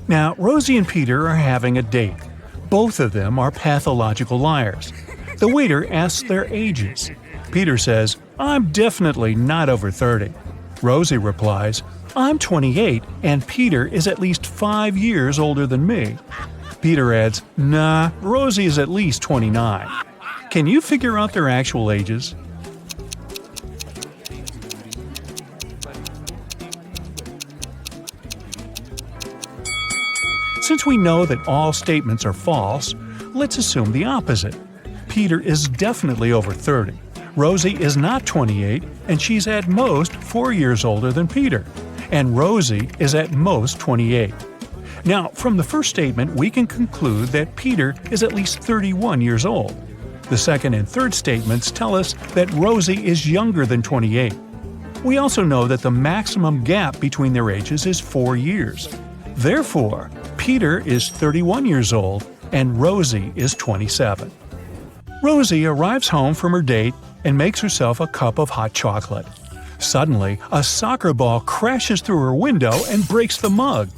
Now, Rosie and Peter are having a date. Both of them are pathological liars. The waiter asks their ages. Peter says, "I'm definitely not over 30." Rosie replies, "I'm 28 and Peter is at least 5 years older than me." Peter adds, "Nah, Rosie is at least 29. Can you figure out their actual ages?" Since we know that all statements are false, let's assume the opposite. Peter is definitely over 30. Rosie is not 28, and she's at most 4 years older than Peter. And Rosie is at most 28. Now, from the first statement, we can conclude that Peter is at least 31 years old. The second and third statements tell us that Rosie is younger than 28. We also know that the maximum gap between their ages is 4 years. Therefore, Peter is 31 years old and Rosie is 27. Rosie arrives home from her date and makes herself a cup of hot chocolate. Suddenly, a soccer ball crashes through her window and breaks the mug.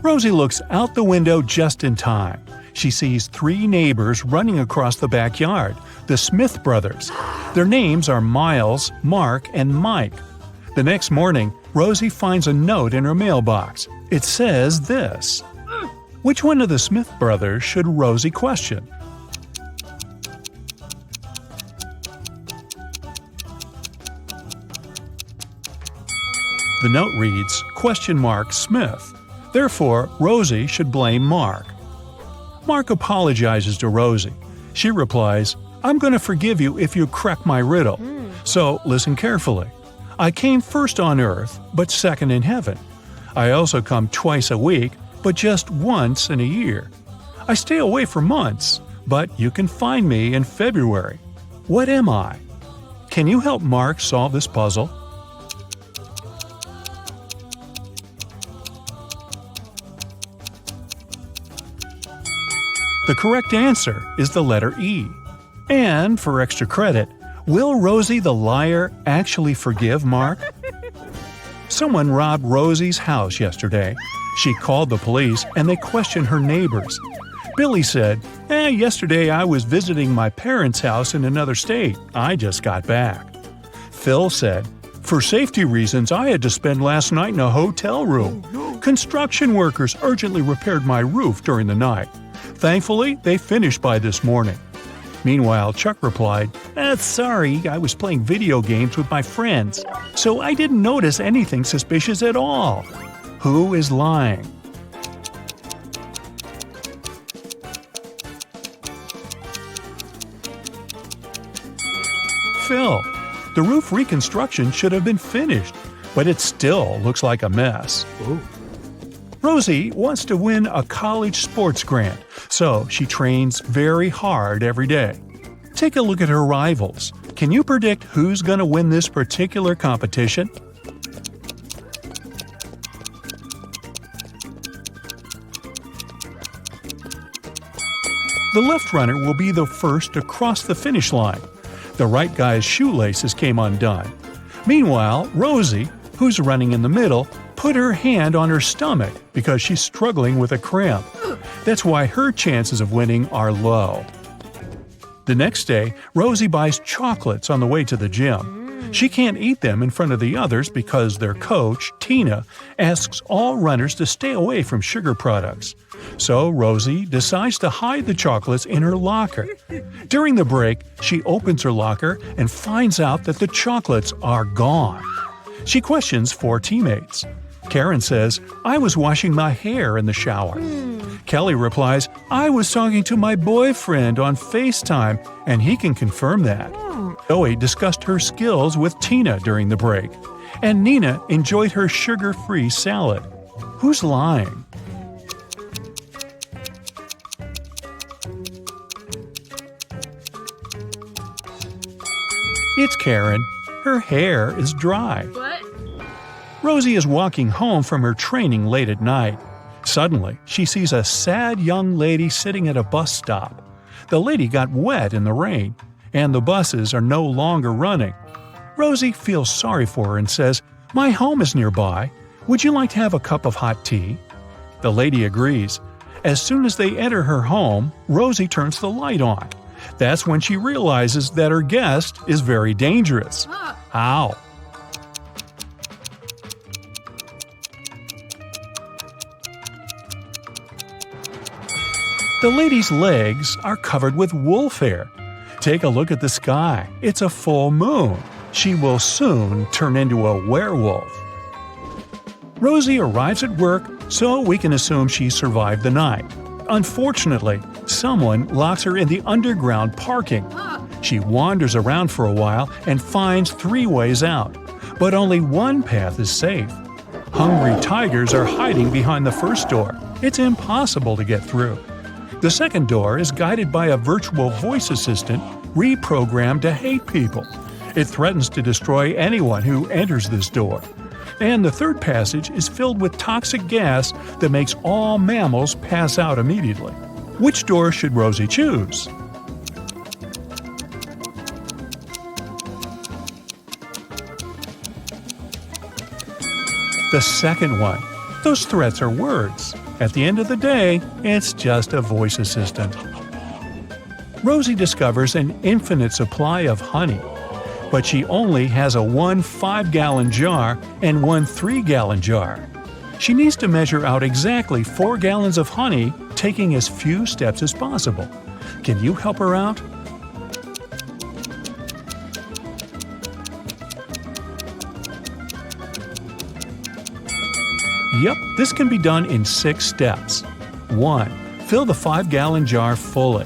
Rosie looks out the window just in time. She sees 3 neighbors running across the backyard, the Smith brothers. Their names are Miles, Mark, and Mike. The next morning, Rosie finds a note in her mailbox. It says this: "Which one of the Smith brothers should Rosie question?" The note reads, "Smith." Therefore, Rosie should blame Mark. Mark apologizes to Rosie. She replies, "I'm going to forgive you if you crack my riddle. So listen carefully. I came first on earth, but second in heaven. I also come twice a week, but just once in a year. I stay away for months, but you can find me in February. What am I?" Can you help Mark solve this puzzle? The correct answer is the letter E. And for extra credit, will Rosie the liar actually forgive Mark? Someone robbed Rosie's house yesterday. She called the police and they questioned her neighbors. Billy said, "Yesterday I was visiting my parents' house in another state. I just got back." Phil said, "For safety reasons, I had to spend last night in a hotel room. Construction workers urgently repaired my roof during the night. Thankfully, they finished by this morning." Meanwhile, Chuck replied, "Sorry, I was playing video games with my friends, so I didn't notice anything suspicious at all." Who is lying? Phil. The roof reconstruction should have been finished, but it still looks like a mess. Ooh. Rosie wants to win a college sports grant, so she trains very hard every day. Take a look at her rivals. Can you predict who's going to win this particular competition? The left runner will be the first to cross the finish line. The right guy's shoelaces came undone. Meanwhile, Rosie, who's running in the middle, put her hand on her stomach because she's struggling with a cramp. That's why her chances of winning are low. The next day, Rosie buys chocolates on the way to the gym. She can't eat them in front of the others because their coach, Tina, asks all runners to stay away from sugar products. So Rosie decides to hide the chocolates in her locker. During the break, she opens her locker and finds out that the chocolates are gone. She questions 4 teammates. Karen says, "I was washing my hair in the shower." Kelly replies, "I was talking to my boyfriend on FaceTime, and he can confirm that." Zoe discussed her skills with Tina during the break. And Nina enjoyed her sugar-free salad. Who's lying? It's Karen. Her hair is dry. What? Rosie is walking home from her training late at night. Suddenly, she sees a sad young lady sitting at a bus stop. The lady got wet in the rain, and the buses are no longer running. Rosie feels sorry for her and says, "My home is nearby. Would you like to have a cup of hot tea?" The lady agrees. As soon as they enter her home, Rosie turns the light on. That's when she realizes that her guest is very dangerous. How? The lady's legs are covered with wolf hair. Take a look at the sky. It's a full moon. She will soon turn into a werewolf. Rosie arrives at work, so we can assume she survived the night. Unfortunately, someone locks her in the underground parking. She wanders around for a while and finds 3 ways out, but only one path is safe. Hungry tigers are hiding behind the first door. It's impossible to get through. The second door is guided by a virtual voice assistant reprogrammed to hate people. It threatens to destroy anyone who enters this door. And the third passage is filled with toxic gas that makes all mammals pass out immediately. Which door should Rosie choose? The second one. Those threats are words. At the end of the day, it's just a voice assistant. Rosie discovers an infinite supply of honey, but she only has a 1 5-gallon jar and 1 3-gallon jar. She needs to measure out exactly 4 gallons of honey, taking as few steps as possible. Can you help her out? Yep, this can be done in 6 steps. 1. Fill the 5-gallon jar fully.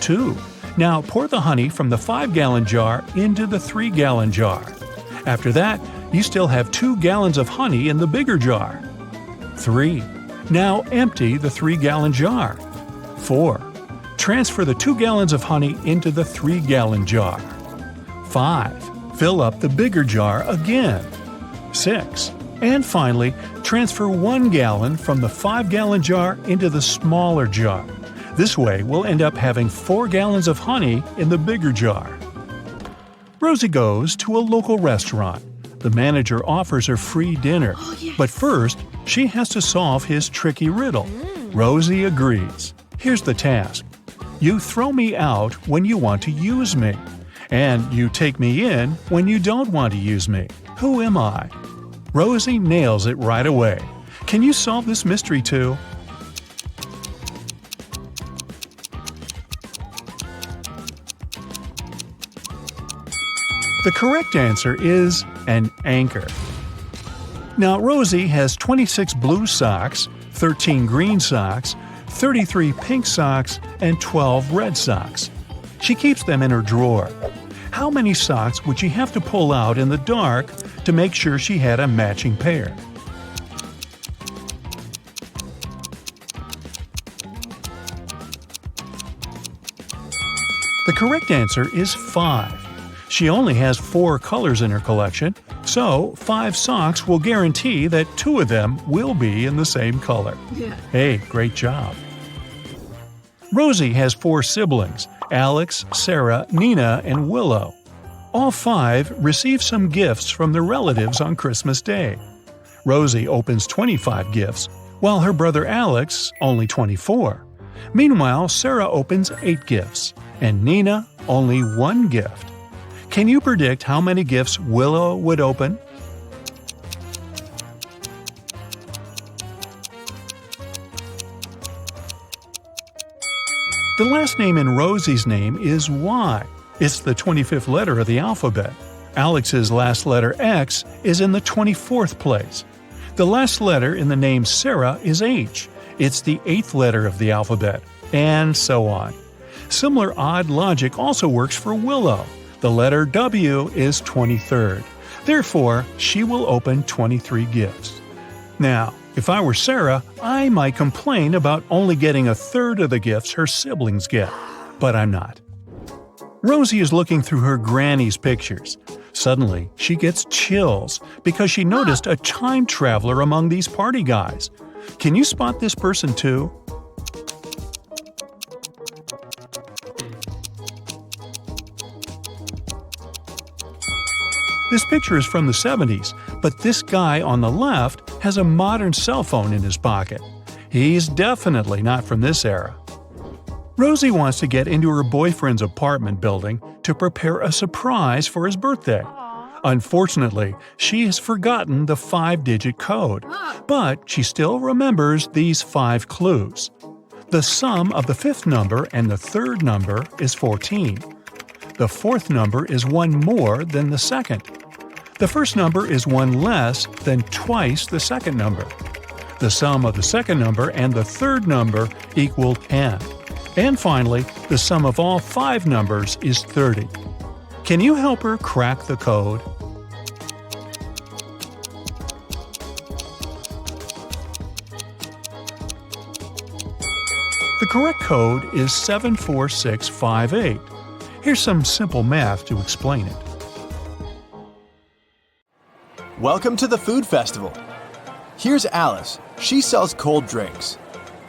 2. Now pour the honey from the 5-gallon jar into the 3-gallon jar. After that, you still have 2 gallons of honey in the bigger jar. 3. Now empty the 3-gallon jar. 4. Transfer the 2 gallons of honey into the 3-gallon jar. 5. Fill up the bigger jar again. 6. And finally, transfer 1 gallon from the 5-gallon jar into the smaller jar. This way, we'll end up having 4 gallons of honey in the bigger jar. Rosie goes to a local restaurant. The manager offers her free dinner. But first, she has to solve his tricky riddle. Rosie agrees. Here's the task. You throw me out when you want to use me. And you take me in when you don't want to use me. Who am I? Rosie nails it right away. Can you solve this mystery too? The correct answer is an anchor. Now, Rosie has 26 blue socks, 13 green socks, 33 pink socks, and 12 red socks. She keeps them in her drawer. How many socks would she have to pull out in the dark to make sure she had a matching pair? The correct answer is 5. She only has 4 colors in her collection, so 5 socks will guarantee that 2 of them will be in the same color. Hey, great job! Rosie has 4 siblings: Alex, Sarah, Nina, and Willow. All 5 receive some gifts from their relatives on Christmas Day. Rosie opens 25 gifts, while her brother Alex only 24. Meanwhile, Sarah opens 8 gifts, and Nina only 1 gift. Can you predict how many gifts Willow would open? The last name in Rosie's name is Y. It's the 25th letter of the alphabet. Alex's last letter X is in the 24th place. The last letter in the name Sarah is H. It's the 8th letter of the alphabet, and so on. Similar odd logic also works for Willow. The letter W is 23rd. Therefore, she will open 23 gifts. Now, if I were Sarah, I might complain about only getting a third of the gifts her siblings get. But I'm not. Rosie is looking through her granny's pictures. Suddenly, she gets chills because she noticed a time traveler among these party guys. Can you spot this person too? This picture is from the 70s, but this guy on the left has a modern cell phone in his pocket. He's definitely not from this era. Rosie wants to get into her boyfriend's apartment building to prepare a surprise for his birthday. Unfortunately, she has forgotten the 5-digit code, but she still remembers these 5 clues. The sum of the 5th number and the 3rd number is 14. The 4th number is 1 more than the 2nd. The 1st number is 1 less than twice the 2nd number. The sum of the 2nd number and the 3rd number equal 10. And finally, the sum of all 5 numbers is 30. Can you help her crack the code? The correct code is 74658. Here's some simple math to explain it. Welcome to the food festival. Here's Alice. She sells cold drinks.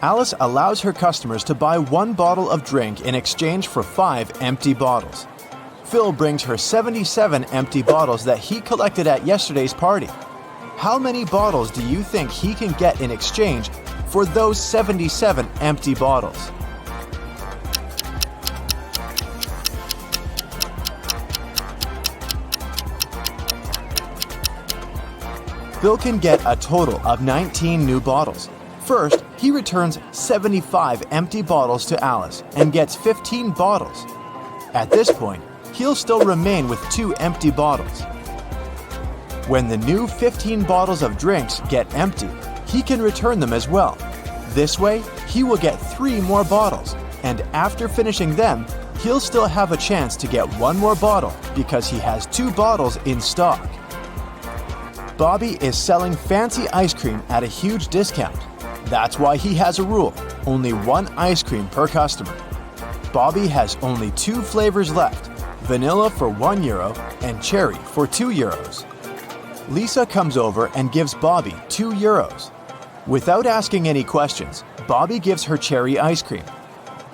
Alice allows her customers to buy 1 bottle of drink in exchange for 5 empty bottles. Phil brings her 77 empty bottles that he collected at yesterday's party. How many bottles do you think he can get in exchange for those 77 empty bottles? Phil can get a total of 19 new bottles. First, he returns 75 empty bottles to Alice and gets 15 bottles. At this point, he'll still remain with 2 empty bottles. When the new 15 bottles of drinks get empty, he can return them as well. This way, he will get 3 more bottles, and after finishing them, he'll still have a chance to get 1 more bottle because he has 2 bottles in stock. Bobby is selling fancy ice cream at a huge discount. That's why he has a rule: only 1 ice cream per customer. Bobby has only 2 flavors left: vanilla for €1 and cherry for €2. Lisa comes over and gives Bobby €2. Without asking any questions, Bobby gives her cherry ice cream.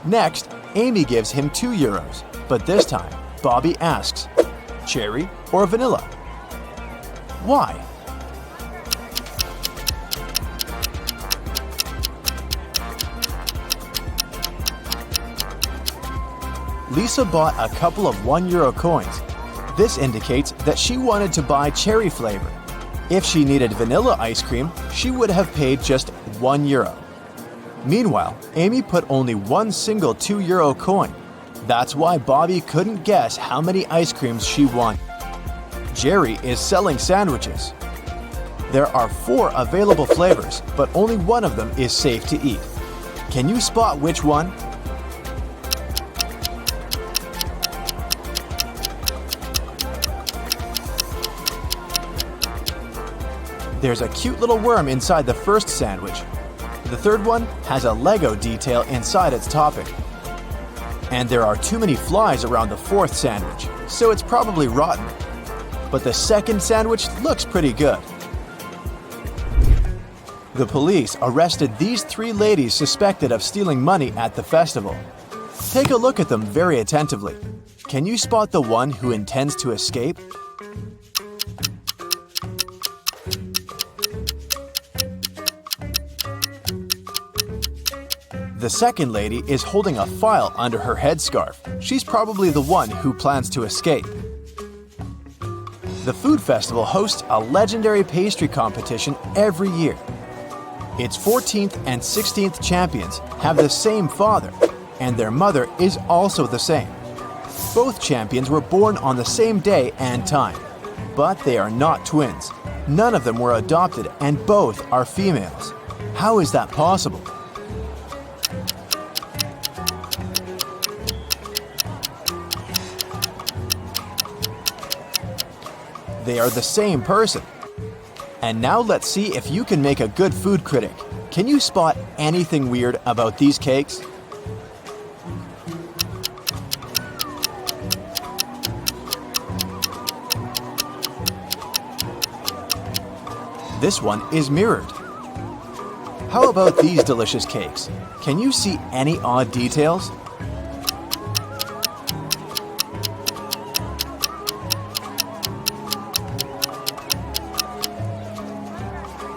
Next, Amy gives him €2, but this time, Bobby asks, cherry or vanilla? Why? Lisa bought a couple of €1 coins. This indicates that she wanted to buy cherry flavor. If she needed vanilla ice cream, she would have paid just €1. Meanwhile, Amy put only 1 single €2 coin. That's why Bobby couldn't guess how many ice creams she wanted. Jerry is selling sandwiches. There are 4 available flavors, but only one of them is safe to eat. Can you spot which one? There's a cute little worm inside the first sandwich. The third one has a Lego detail inside its topping. And there are too many flies around the 4th sandwich, so it's probably rotten. But the second sandwich looks pretty good. The police arrested these 3 ladies suspected of stealing money at the festival. Take a look at them very attentively. Can you spot the one who intends to escape? The second lady is holding a file under her headscarf. She's probably the one who plans to escape. The food festival hosts a legendary pastry competition every year. Its 14th and 16th champions have the same father, and their mother is also the same. Both champions were born on the same day and time, but they are not twins. None of them were adopted, and both are females. How is that possible? They are the same person. And now let's see if you can make a good food critic. Can you spot anything weird about these cakes? This one is mirrored. How about these delicious cakes? Can you see any odd details?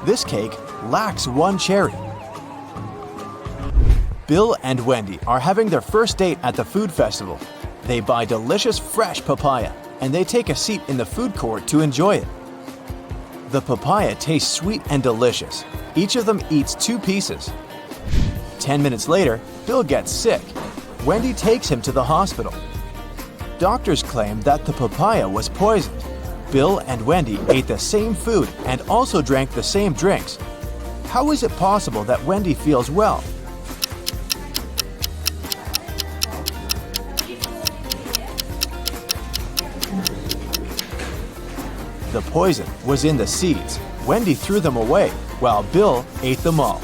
This cake lacks 1 cherry. Bill and Wendy are having their first date at the food festival. They buy delicious fresh papaya, and they take a seat in the food court to enjoy it. The papaya tastes sweet and delicious. Each of them eats 2 pieces. 10 minutes later, Bill gets sick. Wendy takes him to the hospital. Doctors claim that the papaya was poisoned. Bill and Wendy ate the same food and also drank the same drinks. How is it possible that Wendy feels well? The poison was in the seeds. Wendy threw them away, while Bill ate them all.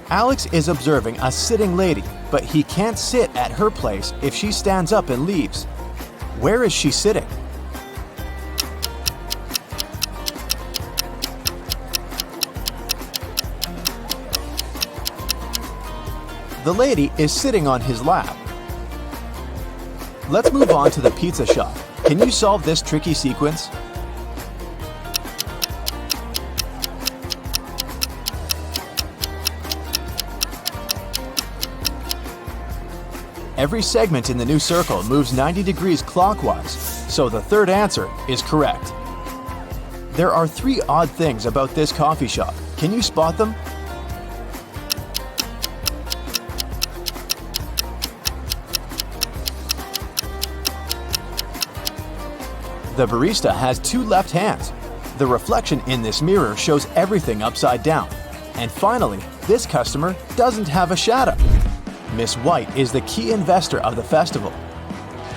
Alex is observing a sitting lady, but he can't sit at her place if she stands up and leaves. Where is she sitting? The lady is sitting on his lap. Let's move on to the pizza shop. Can you solve this tricky sequence? Every segment in the new circle moves 90 degrees clockwise, so the third answer is correct. There are 3 odd things about this coffee shop. Can you spot them? The barista has 2 left hands. The reflection in this mirror shows everything upside down. And finally, this customer doesn't have a shadow. Miss White is the key investor of the festival.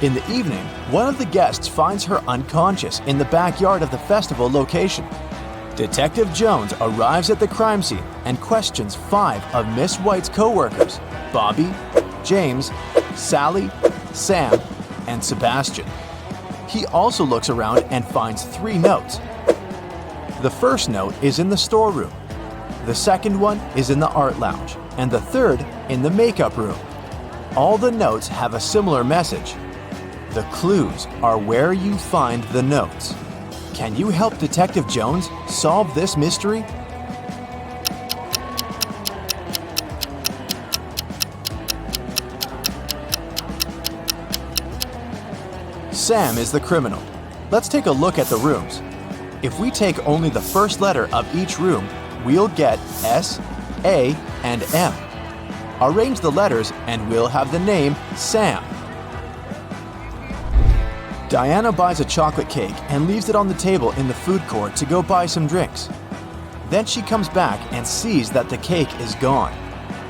In the evening, one of the guests finds her unconscious in the backyard of the festival location. Detective Jones arrives at the crime scene and questions 5 of Miss White's co-workers: Bobby, James, Sally, Sam, and Sebastian. He also looks around and finds 3 notes. The first note is in the storeroom. The second one is in the art lounge, and the third in the makeup room. All the notes have a similar message. The clues are where you find the notes. Can you help Detective Jones solve this mystery? Sam is the criminal. Let's take a look at the rooms. If we take only the first letter of each room, we'll get S, A, and M. Arrange the letters and we'll have the name Sam. Diana buys a chocolate cake and leaves it on the table in the food court to go buy some drinks. Then she comes back and sees that the cake is gone.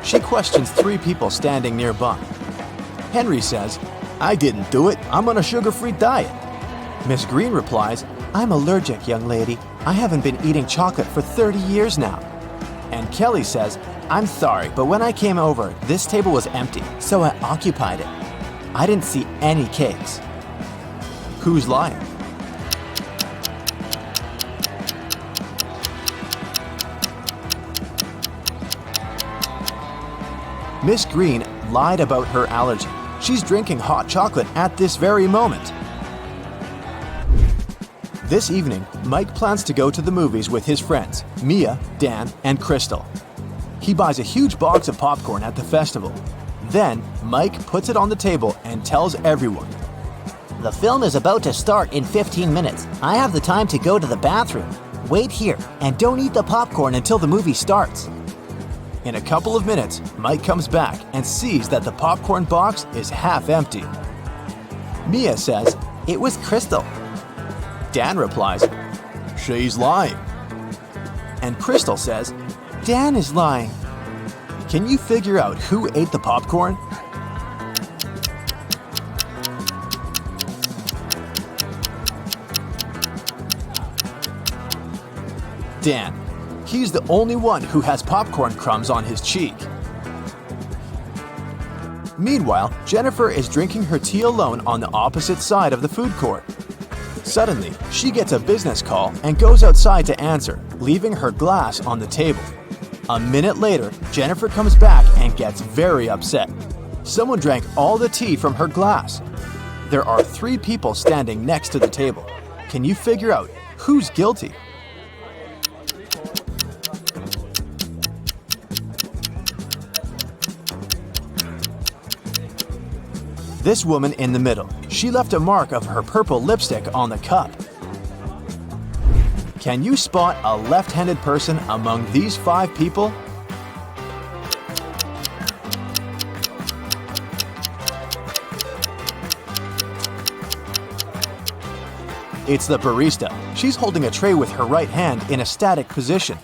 She questions 3 people standing nearby. Henry says, "I didn't do it. I'm on a sugar-free diet." Miss Green replies, "I'm allergic, young lady. I haven't been eating chocolate for 30 years now." And Kelly says, "I'm sorry, but when I came over, this table was empty, so I occupied it. I didn't see any cakes." Who's lying? Miss Green lied about her allergy. She's drinking hot chocolate at this very moment. This evening, Mike plans to go to the movies with his friends, Mia, Dan, and Crystal. He buys a huge box of popcorn at the festival. Then, Mike puts it on the table and tells everyone, The film is about to start in 15 minutes. I have the time to go to the bathroom. Wait here and don't eat the popcorn until the movie starts. In a couple of minutes, Mike comes back and sees that the popcorn box is half empty. Mia says, "It was Crystal." Dan replies, "She's lying." And Crystal says, "Dan is lying." Can you figure out who ate the popcorn? Dan. He's the only one who has popcorn crumbs on his cheek. Meanwhile, Jennifer is drinking her tea alone on the opposite side of the food court. Suddenly, she gets a business call and goes outside to answer, leaving her glass on the table. A minute later, Jennifer comes back and gets very upset. Someone drank all the tea from her glass. There are 3 people standing next to the table. Can you figure out who's guilty? This woman in the middle, she left a mark of her purple lipstick on the cup. Can you spot a left-handed person among these 5 people? It's the barista. She's holding a tray with her right hand in a static position.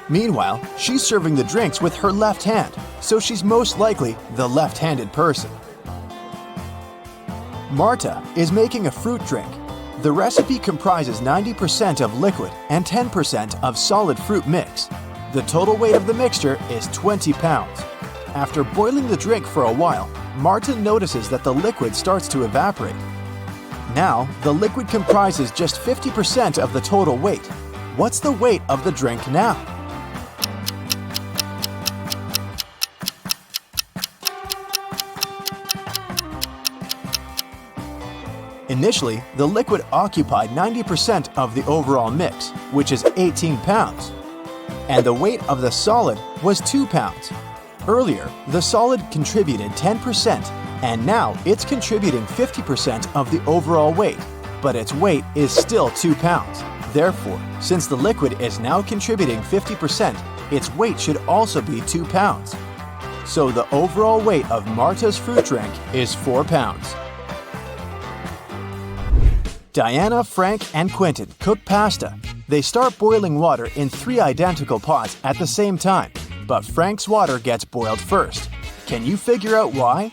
Meanwhile, she's serving the drinks with her left hand, so she's most likely the left-handed person. Marta is making a fruit drink. The recipe comprises 90% of liquid and 10% of solid fruit mix. The total weight of the mixture is 20 pounds. After boiling the drink for a while, Marta notices that the liquid starts to evaporate. Now, the liquid comprises just 50% of the total weight. What's the weight of the drink now? Initially, the liquid occupied 90% of the overall mix, which is 18 pounds. And the weight of the solid was 2 pounds. Earlier, the solid contributed 10%, and now it's contributing 50% of the overall weight, but its weight is still 2 pounds. Therefore, since the liquid is now contributing 50%, its weight should also be 2 pounds. So the overall weight of Marta's fruit drink is 4 pounds. Diana, Frank, and Quentin cook pasta. They start boiling water in 3 identical pots at the same time, but Frank's water gets boiled first. Can you figure out why?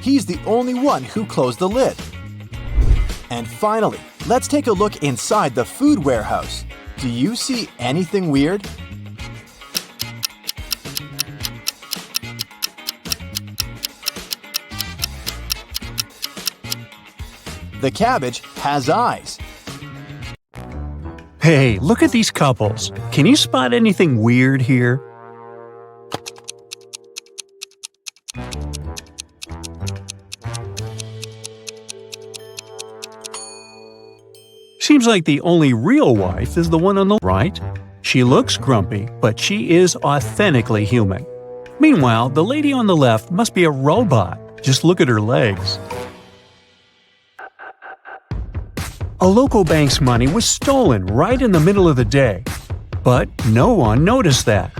He's the only one who closed the lid. And finally, let's take a look inside the food warehouse. Do you see anything weird? The cabbage has eyes. Hey, look at these couples. Can you spot anything weird here? Seems like the only real wife is the one on the right. She looks grumpy, but she is authentically human. Meanwhile, the lady on the left must be a robot. Just look at her legs. A local bank's money was stolen right in the middle of the day. But no one noticed that.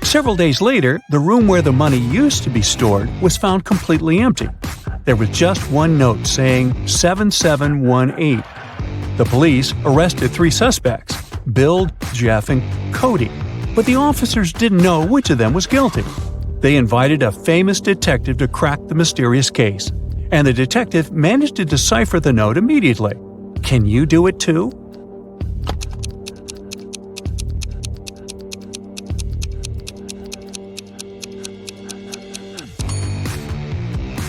Several days later, the room where the money used to be stored was found completely empty. There was just one note saying 7718. The police arrested 3 suspects, Bill, Jeff, and Cody, but the officers didn't know which of them was guilty. They invited a famous detective to crack the mysterious case, and the detective managed to decipher the note immediately. Can you do it too?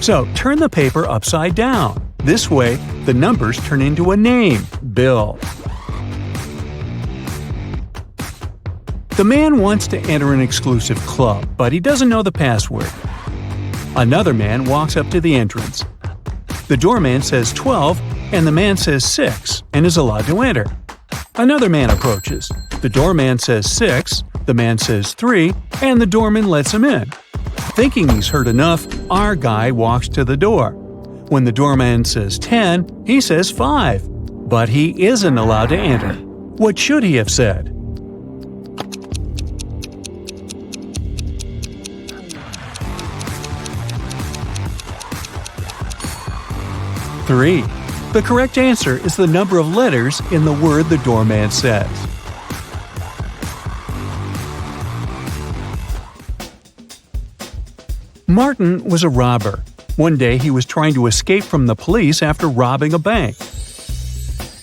So turn the paper upside down. This way, the numbers turn into a name, Bill. The man wants to enter an exclusive club, but he doesn't know the password. Another man walks up to the entrance. The doorman says 12, and the man says 6, and is allowed to enter. Another man approaches. The doorman says 6, the man says 3, and the doorman lets him in. Thinking he's heard enough, our guy walks to the door. When the doorman says 10, he says 5. But he isn't allowed to enter. What should he have said? 3. The correct answer is the number of letters in the word the doorman says. Martin was a robber. One day he was trying to escape from the police after robbing a bank.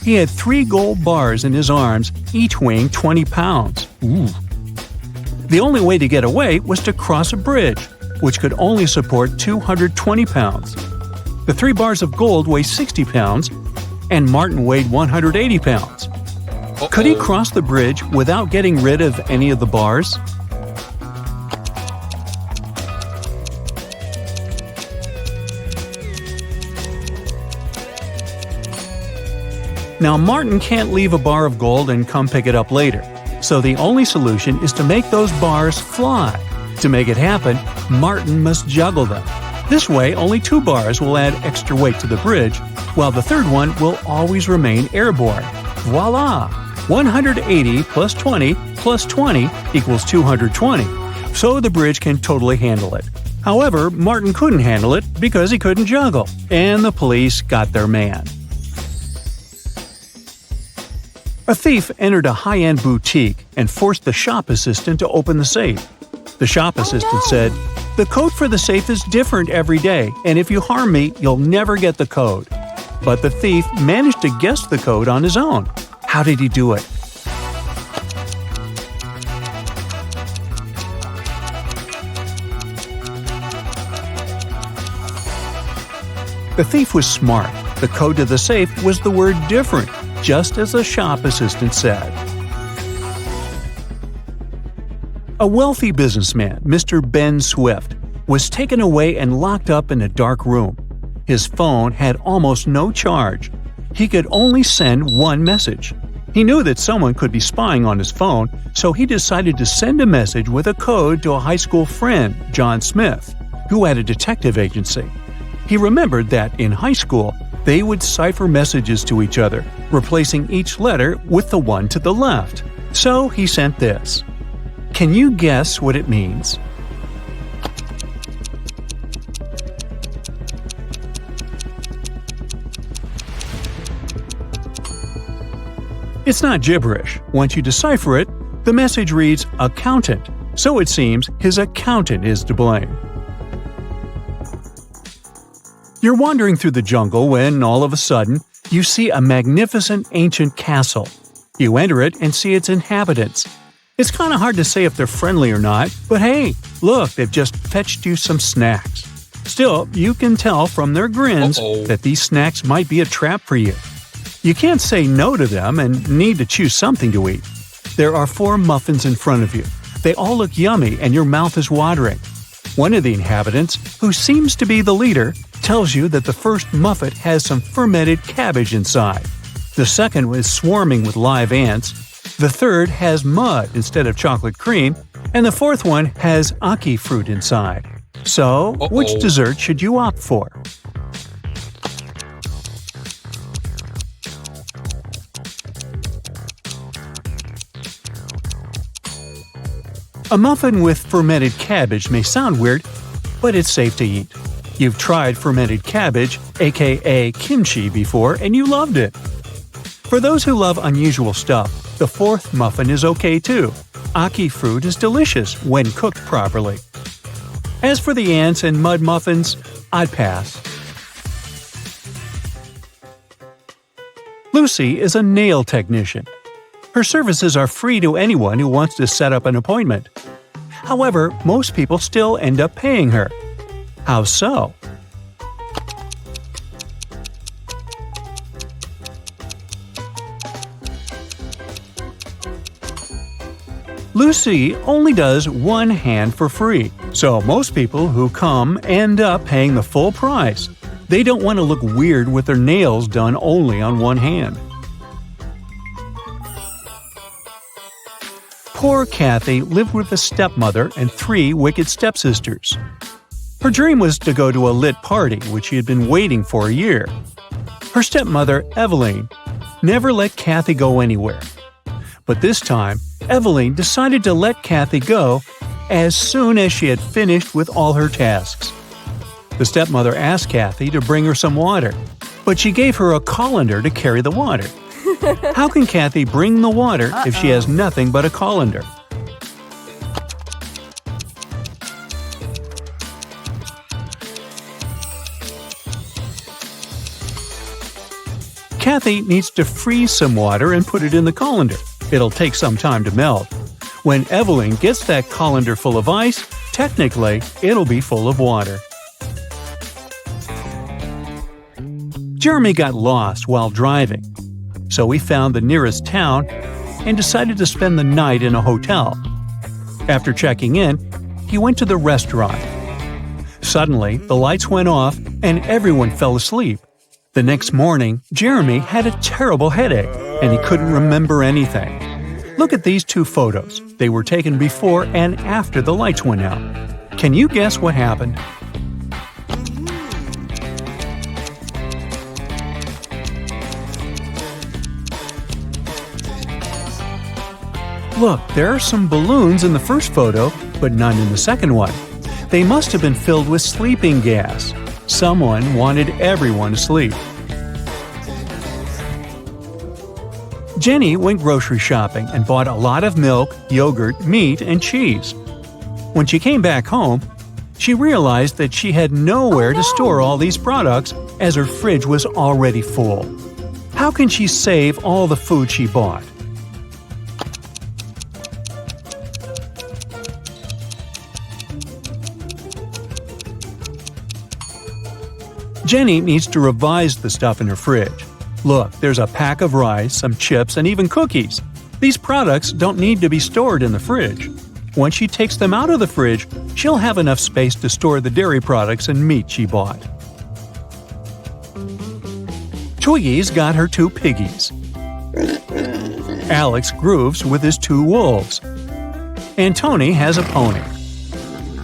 He had 3 gold bars in his arms, each weighing 20 pounds. Ooh. The only way to get away was to cross a bridge, which could only support 220 pounds. The 3 bars of gold weigh 60 pounds, and Martin weighed 180 pounds. Could he cross the bridge without getting rid of any of the bars? Now Martin can't leave a bar of gold and come pick it up later, so the only solution is to make those bars fly. To make it happen, Martin must juggle them. This way, only 2 bars will add extra weight to the bridge, while the third one will always remain airborne. Voila! 180 plus 20 plus 20 equals 220, so the bridge can totally handle it. However, Martin couldn't handle it because he couldn't juggle, and the police got their man. A thief entered a high-end boutique and forced the shop assistant to open the safe. The shop assistant said, "The code for the safe is different every day, and if you harm me, you'll never get the code." But the thief managed to guess the code on his own. How did he do it? The thief was smart. The code to the safe was the word "different," just as the shop assistant said. A wealthy businessman, Mr. Ben Swift, was taken away and locked up in a dark room. His phone had almost no charge. He could only send one message. He knew that someone could be spying on his phone, so he decided to send a message with a code to a high school friend, John Smith, who had a detective agency. He remembered that in high school, they would cipher messages to each other, replacing each letter with the one to the left. So he sent this. Can you guess what it means? It's not gibberish. Once you decipher it, the message reads accountant, so it seems his accountant is to blame. You're wandering through the jungle when, all of a sudden, you see a magnificent ancient castle. You enter it and see its inhabitants. It's kind of hard to say if they're friendly or not, but hey, look, they've just fetched you some snacks. Still, you can tell from their grins that these snacks might be a trap for you. You can't say no to them and need to choose something to eat. There are 4 muffins in front of you. They all look yummy and your mouth is watering. One of the inhabitants, who seems to be the leader, tells you that the first muffin has some fermented cabbage inside. The second is swarming with live ants. The third has mud instead of chocolate cream. And the fourth one has ackee fruit inside. So, which dessert should you opt for? A muffin with fermented cabbage may sound weird, but it's safe to eat. You've tried fermented cabbage, aka kimchi, before and you loved it. For those who love unusual stuff, the fourth muffin is okay too. Ackee fruit is delicious when cooked properly. As for the ants and mud muffins, I'd pass. Lucy is a nail technician. Her services are free to anyone who wants to set up an appointment. However, most people still end up paying her. How so? Lucy only does one hand for free, so most people who come end up paying the full price. They don't want to look weird with their nails done only on one hand. Poor Kathy lived with a stepmother and 3 wicked stepsisters. Her dream was to go to a lit party, which she had been waiting for a year. Her stepmother, Eveline, never let Kathy go anywhere. But this time, Eveline decided to let Kathy go as soon as she had finished with all her tasks. The stepmother asked Kathy to bring her some water, but she gave her a colander to carry the water. How can Kathy bring the water if she has nothing but a colander? Kathy needs to freeze some water and put it in the colander. It'll take some time to melt. When Eveline gets that colander full of ice, technically, it'll be full of water. Jeremy got lost while driving, so he found the nearest town and decided to spend the night in a hotel. After checking in, he went to the restaurant. Suddenly, the lights went off and everyone fell asleep. The next morning, Jeremy had a terrible headache, and he couldn't remember anything. Look at these two photos. They were taken before and after the lights went out. Can you guess what happened? Look, there are some balloons in the first photo, but none in the second one. They must have been filled with sleeping gas. Someone wanted everyone to sleep. Jenny went grocery shopping and bought a lot of milk, yogurt, meat, and cheese. When she came back home, she realized that she had nowhere to store all these products as her fridge was already full. How can she save all the food she bought? Jenny needs to revise the stuff in her fridge. Look, there's a pack of rice, some chips, and even cookies. These products don't need to be stored in the fridge. Once she takes them out of the fridge, she'll have enough space to store the dairy products and meat she bought. Twiggy's got her 2 piggies. Alex grooves with his 2 wolves. And Tony has a pony.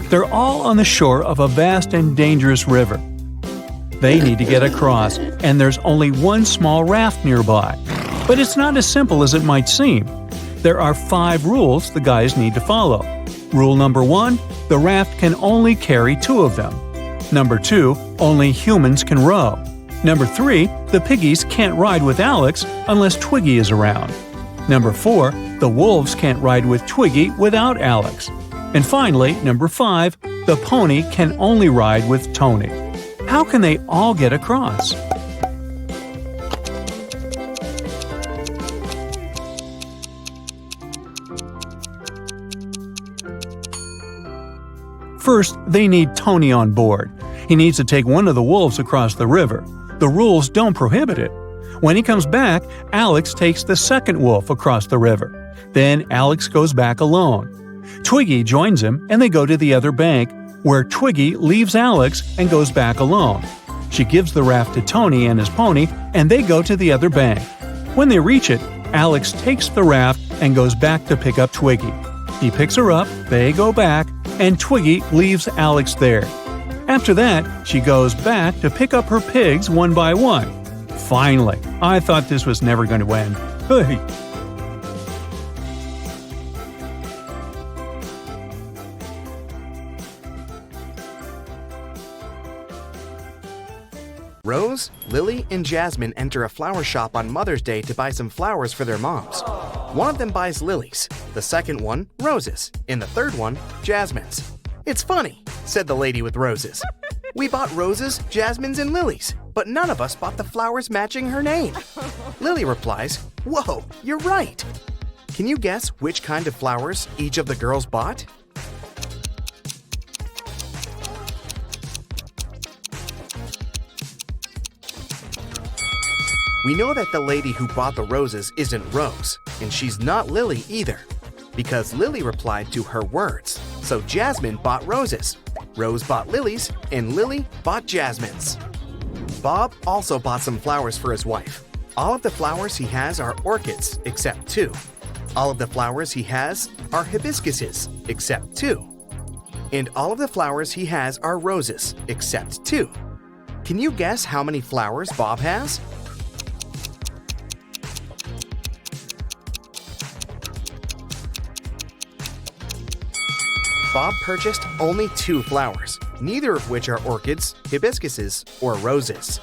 They're all on the shore of a vast and dangerous river. They need to get across, and there's only one small raft nearby. But it's not as simple as it might seem. There are 5 rules the guys need to follow. Rule number 1, the raft can only carry 2 of them. Number 2, only humans can row. Number 3, the piggies can't ride with Alex unless Twiggy is around. Number 4, the wolves can't ride with Twiggy without Alex. And finally, number 5, the pony can only ride with Tony. How can they all get across? First, they need Tony on board. He needs to take one of the wolves across the river. The rules don't prohibit it. When he comes back, Alex takes the second wolf across the river. Then Alex goes back alone. Twiggy joins him and they go to the other bank, where Twiggy leaves Alex and goes back alone. She gives the raft to Tony and his pony, and they go to the other bank. When they reach it, Alex takes the raft and goes back to pick up Twiggy. He picks her up, they go back, and Twiggy leaves Alex there. After that, she goes back to pick up her pigs one by one. Finally, I thought this was never going to end. Hey. Rose, Lily, and Jasmine enter a flower shop on Mother's Day to buy some flowers for their moms. One of them buys lilies, the second one, roses, and the third one, jasmines. "It's funny," said the lady with roses. "We bought roses, jasmines, and lilies, but none of us bought the flowers matching her name." Lily replies, "Whoa, you're right." Can you guess which kind of flowers each of the girls bought? We know that the lady who bought the roses isn't Rose, and she's not Lily either, because Lily replied to her words. So Jasmine bought roses, Rose bought lilies, and Lily bought jasmines. Bob also bought some flowers for his wife. All of the flowers he has are orchids, except 2. All of the flowers he has are hibiscuses, except 2. And all of the flowers he has are roses, except 2. Can you guess how many flowers Bob has? Bob purchased only 2 flowers, neither of which are orchids, hibiscuses, or roses.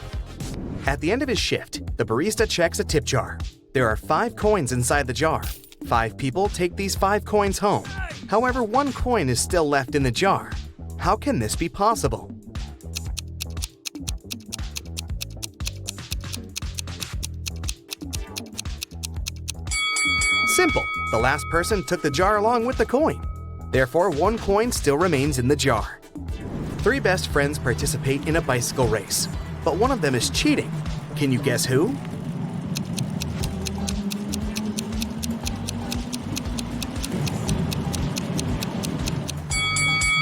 At the end of his shift, the barista checks a tip jar. There are 5 coins inside the jar. 5 people take these 5 coins home. However, 1 coin is still left in the jar. How can this be possible? Simple. The last person took the jar along with the coin. Therefore, 1 coin still remains in the jar. 3 best friends participate in a bicycle race, but one of them is cheating. Can you guess who?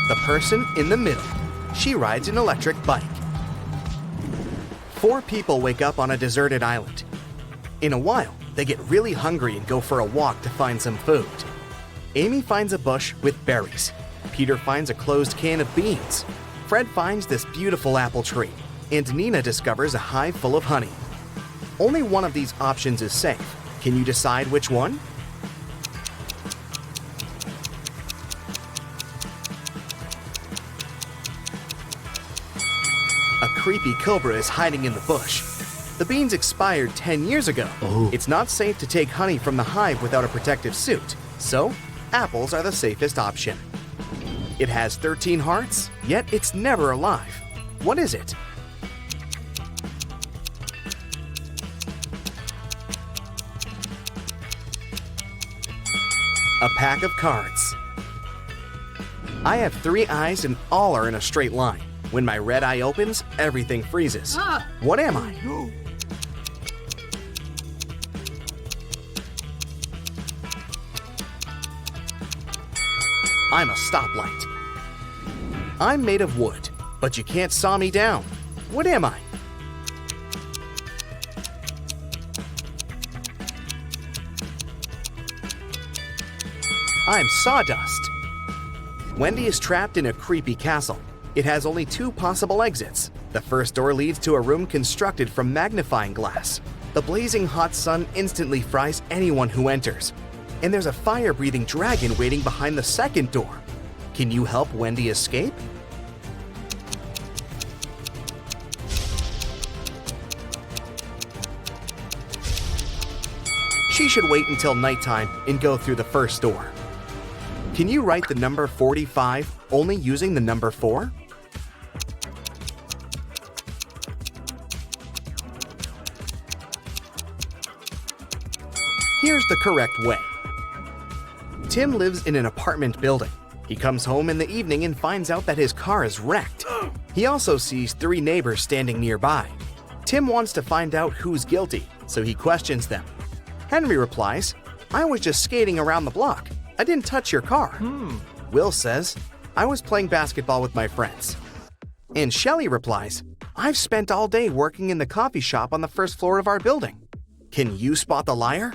The person in the middle. She rides an electric bike. Four people wake up on a deserted island. In a while, they get really hungry and go for a walk to find some food. Amy finds a bush with berries. Peter finds a closed can of beans. Fred finds this beautiful apple tree. And Nina discovers a hive full of honey. Only one of these options is safe. Can you decide which one? A creepy cobra is hiding in the bush. The beans expired 10 years ago. It's not safe to take honey from the hive without a protective suit, so apples are the safest option. It has 13 hearts, yet it's never alive. What is it? A pack of cards. I have 3 eyes and all are in a straight line. When my red eye opens, everything freezes. What am I? I'm a stoplight. I'm made of wood, but you can't saw me down. What am I? I'm sawdust. Wendy is trapped in a creepy castle. It has only 2 possible exits. The first door leads to a room constructed from magnifying glass. The blazing hot sun instantly fries anyone who enters. And there's a fire-breathing dragon waiting behind the second door. Can you help Wendy escape? She should wait until nighttime and go through the first door. Can you write the number 45 only using the number 4? Here's the correct way. Tim lives in an apartment building. He comes home in the evening and finds out that his car is wrecked. He also sees 3 neighbors standing nearby. Tim wants to find out who's guilty, so he questions them. Henry replies, "I was just skating around the block. I didn't touch your car." Will says, "I was playing basketball with my friends." And Shelley replies, "I've spent all day working in the coffee shop on the first floor of our building." Can you spot the liar?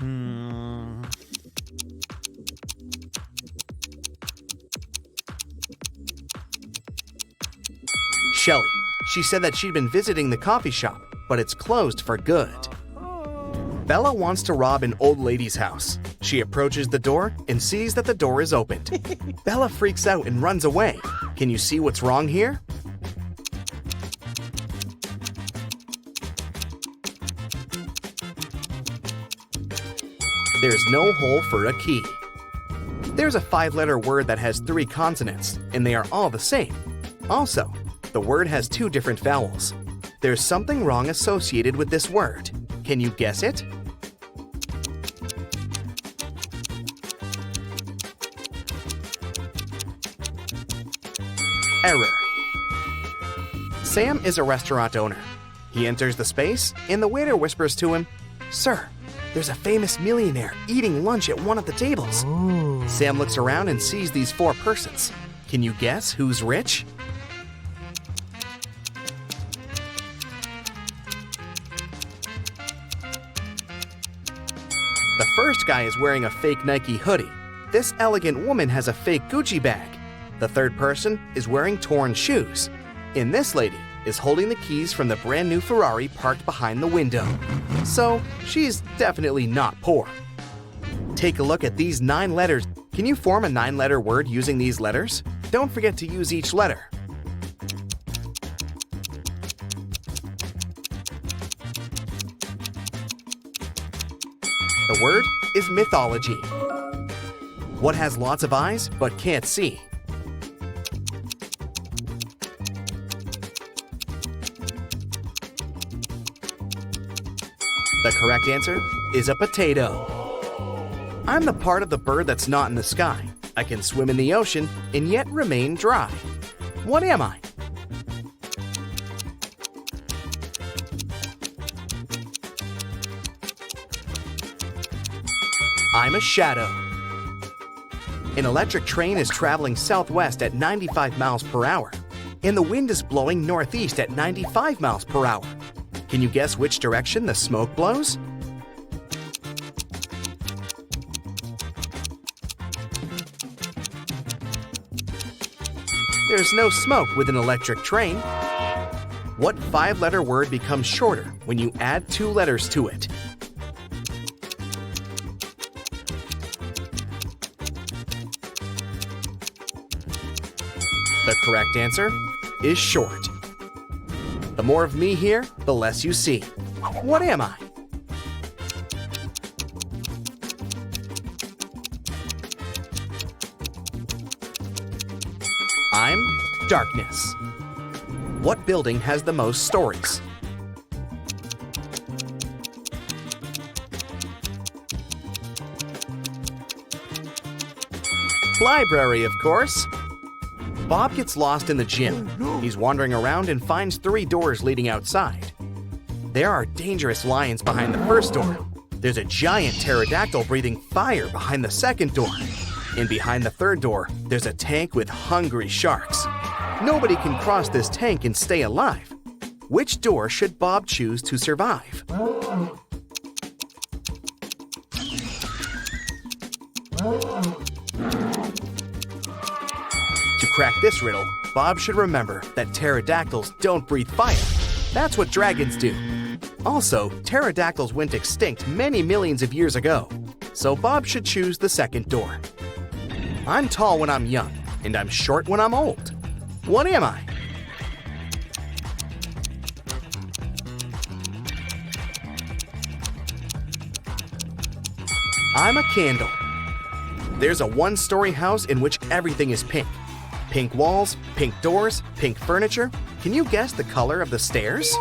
Shelley. She said that she'd been visiting the coffee shop, but it's closed for good. Bella wants to rob an old lady's house. She approaches the door and sees that the door is opened. Bella freaks out and runs away. Can you see what's wrong here? There's no hole for a key. There's a 5-letter word that has 3 consonants, and they are all the same. Also, the word has 2 different vowels. There's something wrong associated with this word. Can you guess it? Error. Sam is a restaurant owner. He enters the space, and the waiter whispers to him, "Sir, there's a famous millionaire eating lunch at one of the tables." Sam looks around and sees these 4 persons. Can you guess who's rich? The first guy is wearing a fake Nike hoodie. This elegant woman has a fake Gucci bag. The third person is wearing torn shoes. And this lady is holding the keys from the brand new Ferrari parked behind the window. So, she's definitely not poor. Take a look at these 9 letters. Can you form a 9-letter word using these letters? Don't forget to use each letter. The word is mythology. What has lots of eyes but can't see? The correct answer is a potato. I'm the part of the bird that's not in the sky. I can swim in the ocean and yet remain dry. What am I? I'm a shadow. An electric train is traveling southwest at 95 miles per hour, and the wind is blowing northeast at 95 miles per hour. Can you guess which direction the smoke blows? There's no smoke with an electric train. What 5-letter word becomes shorter when you add 2 letters to it? The correct answer is short. The more of me here, the less you see. What am I? I'm darkness. What building has the most stories? Library, of course. Bob gets lost in the gym. He's wandering around and finds 3 doors leading outside. There are dangerous lions behind the first door. There's a giant pterodactyl breathing fire behind the second door. And behind the third door, there's a tank with hungry sharks. Nobody can cross this tank and stay alive. Which door should Bob choose to survive? To crack this riddle, Bob should remember that pterodactyls don't breathe fire. That's what dragons do. Also, pterodactyls went extinct many millions of years ago, so Bob should choose the second door. I'm tall when I'm young, and I'm short when I'm old. What am I? I'm a candle. There's a 1-story house in which everything is pink. Pink walls, pink doors, pink furniture. Can you guess the color of the stairs?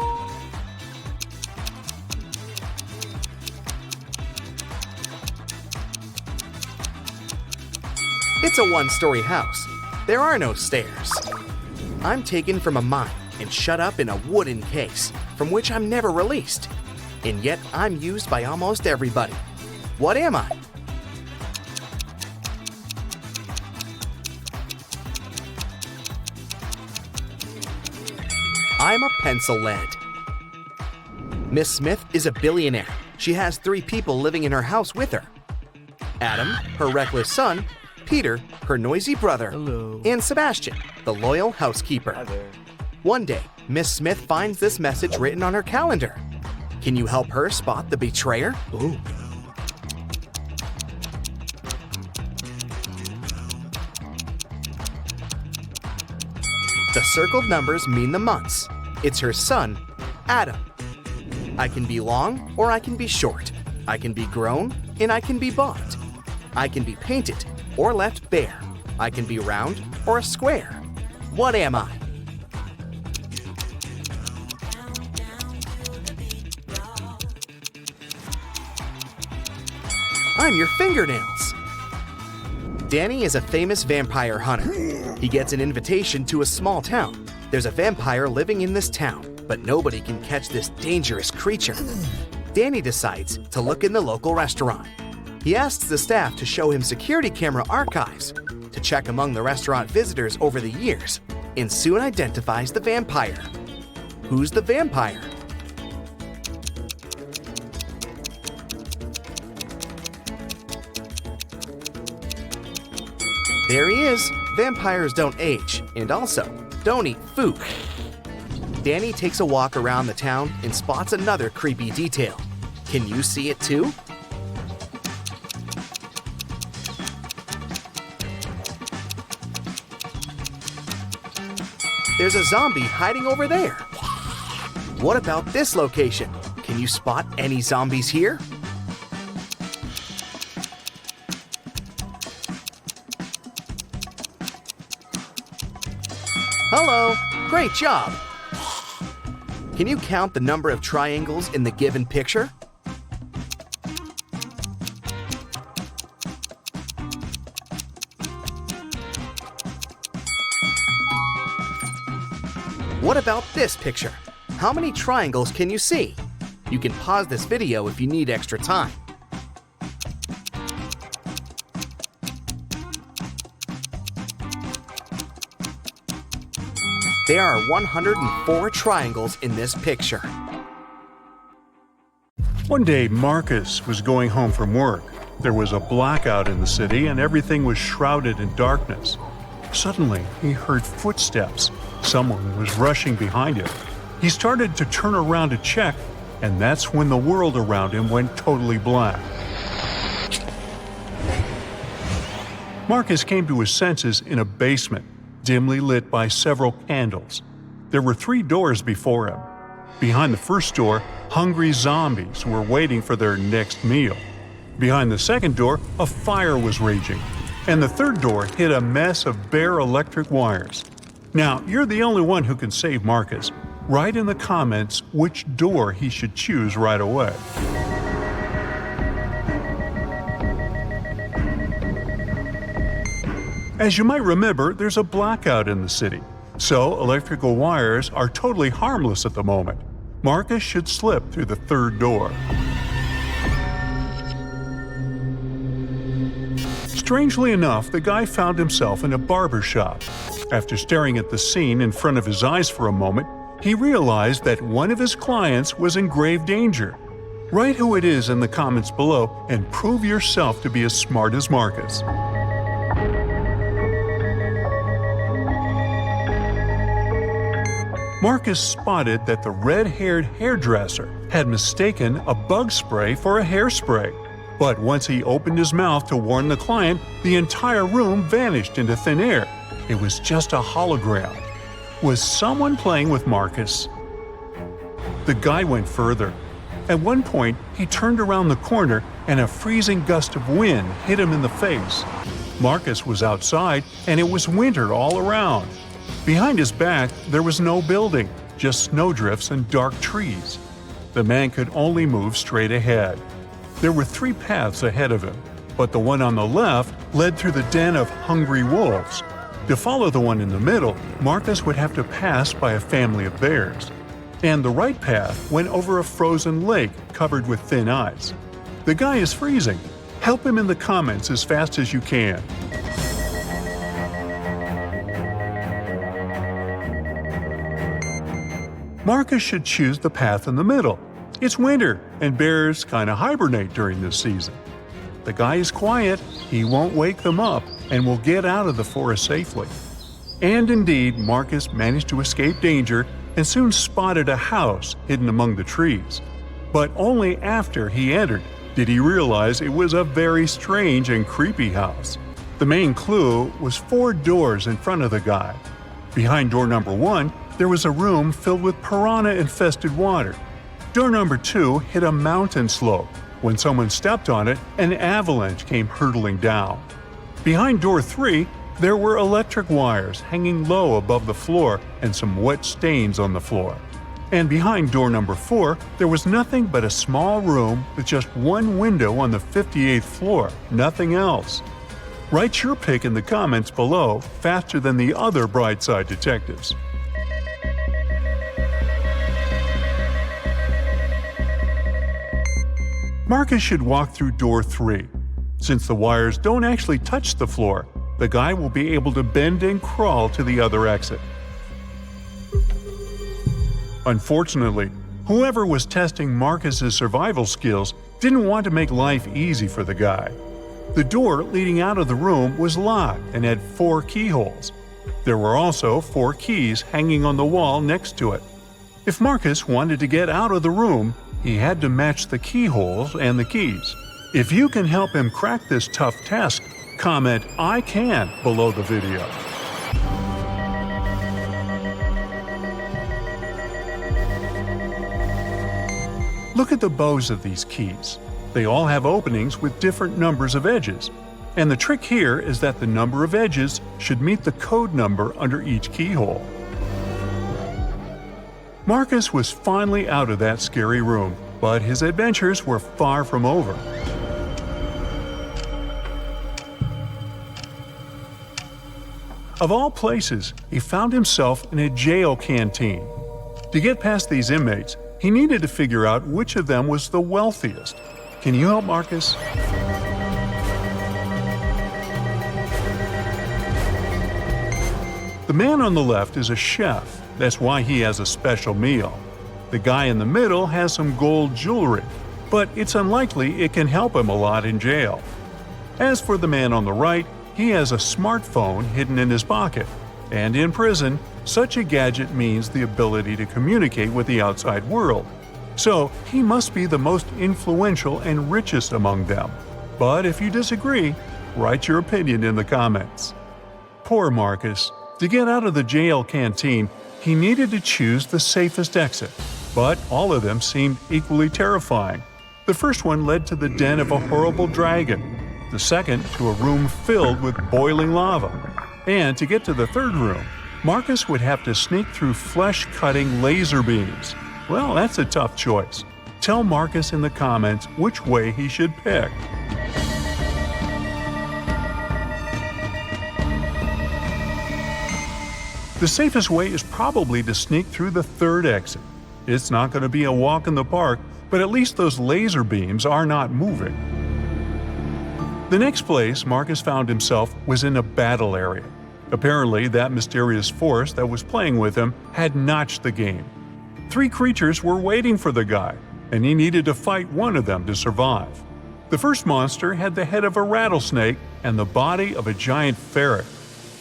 It's a 1-story house. There are no stairs. I'm taken from a mine and shut up in a wooden case from which I'm never released. And yet I'm used by almost everybody. What am I? I'm a pencil lead. Miss Smith is a billionaire. She has 3 people living in her house with her. Adam, her reckless son, Peter, her noisy brother, and Sebastian, the loyal housekeeper. One day, Miss Smith finds this message written on her calendar. Can you help her spot the betrayer? The circled numbers mean the months. It's her son, Adam. I can be long or I can be short. I can be grown and I can be bought. I can be painted or left bare. I can be round or a square. What am I? I'm your fingernails. Danny is a famous vampire hunter. He gets an invitation to a small town. There's a vampire living in this town, but nobody can catch this dangerous creature. Danny decides to look in the local restaurant. He asks the staff to show him security camera archives to check among the restaurant visitors over the years, and soon identifies the vampire. Who's the vampire? There he is. Vampires don't age, and also don't eat food. Danny takes a walk around the town and spots another creepy detail. Can you see it too? There's a zombie hiding over there. What about this location? Can you spot any zombies here? Hello, great job. Can you count the number of triangles in the given picture? What about this picture? How many triangles can you see? You can pause this video if you need extra time. There are 104 triangles in this picture. One day, Marcus was going home from work. There was a blackout in the city and everything was shrouded in darkness. Suddenly, he heard footsteps. Someone was rushing behind him. He started to turn around to check, and that's when the world around him went totally black. Marcus came to his senses in a basement, dimly lit by several candles. There were 3 doors before him. Behind the first door, hungry zombies were waiting for their next meal. Behind the second door, a fire was raging. And the third door hid a mess of bare electric wires. Now, you're the only one who can save Marcus. Write in the comments which door he should choose right away. As you might remember, there's a blackout in the city, so electrical wires are totally harmless at the moment. Marcus should slip through the third door. Strangely enough, the guy found himself in a barber shop. After staring at the scene in front of his eyes for a moment, he realized that one of his clients was in grave danger. Write who it is in the comments below and prove yourself to be as smart as Marcus. Marcus spotted that the red-haired hairdresser had mistaken a bug spray for a hairspray. But once he opened his mouth to warn the client, the entire room vanished into thin air. It was just a hologram. Was someone playing with Marcus? The guy went further. At one point, he turned around the corner and a freezing gust of wind hit him in the face. Marcus was outside and it was winter all around. Behind his back, there was no building, just snowdrifts and dark trees. The man could only move straight ahead. There were 3 paths ahead of him, but the one on the left led through the den of hungry wolves. To follow the one in the middle, Marcus would have to pass by a family of bears. And the right path went over a frozen lake covered with thin ice. The guy is freezing. Help him in the comments as fast as you can. Marcus should choose the path in the middle. It's winter, and bears kinda hibernate during this season. The guy is quiet, he won't wake them up, and will get out of the forest safely. And indeed, Marcus managed to escape danger and soon spotted a house hidden among the trees. But only after he entered did he realize it was a very strange and creepy house. The main clue was 4 doors in front of the guy. Behind door number 1, there was a room filled with piranha-infested water. Door number 2 hit a mountain slope. When someone stepped on it, an avalanche came hurtling down. Behind door 3, there were electric wires hanging low above the floor and some wet stains on the floor. And behind door number 4, there was nothing but a small room with just one window on the 58th floor, nothing else. Write your pick in the comments below faster than the other Brightside detectives. Marcus should walk through door 3. Since the wires don't actually touch the floor, the guy will be able to bend and crawl to the other exit. Unfortunately, whoever was testing Marcus's survival skills didn't want to make life easy for the guy. The door leading out of the room was locked and had 4 keyholes. There were also 4 keys hanging on the wall next to it. If Marcus wanted to get out of the room, he had to match the keyholes and the keys. If you can help him crack this tough task, comment "I can" below the video. Look at the bows of these keys. They all have openings with different numbers of edges. And the trick here is that the number of edges should meet the code number under each keyhole. Marcus was finally out of that scary room, but his adventures were far from over. Of all places, he found himself in a jail canteen. To get past these inmates, he needed to figure out which of them was the wealthiest. Can you help Marcus? The man on the left is a chef. That's why he has a special meal. The guy in the middle has some gold jewelry. but it's unlikely it can help him a lot in jail. As for the man on the right, he has a smartphone hidden in his pocket, and in prison, such a gadget means the ability to communicate with the outside world. So he must be the most influential and richest among them. But if you disagree, write your opinion in the comments. Poor Marcus. To get out of the jail canteen, he needed to choose the safest exit, but all of them seemed equally terrifying. The first one led to the den of a horrible dragon, the second to a room filled with boiling lava. And to get to the third room, Marcus would have to sneak through flesh-cutting laser beams. Well, that's a tough choice. Tell Marcus in the comments which way he should pick. The safest way is probably to sneak through the third exit. It's not going to be a walk in the park, but at least those laser beams are not moving. The next place Marcus found himself was in a battle area. Apparently, that mysterious force that was playing with him had notched the game. 3 creatures were waiting for the guy, and he needed to fight one of them to survive. The first monster had the head of a rattlesnake and the body of a giant ferret.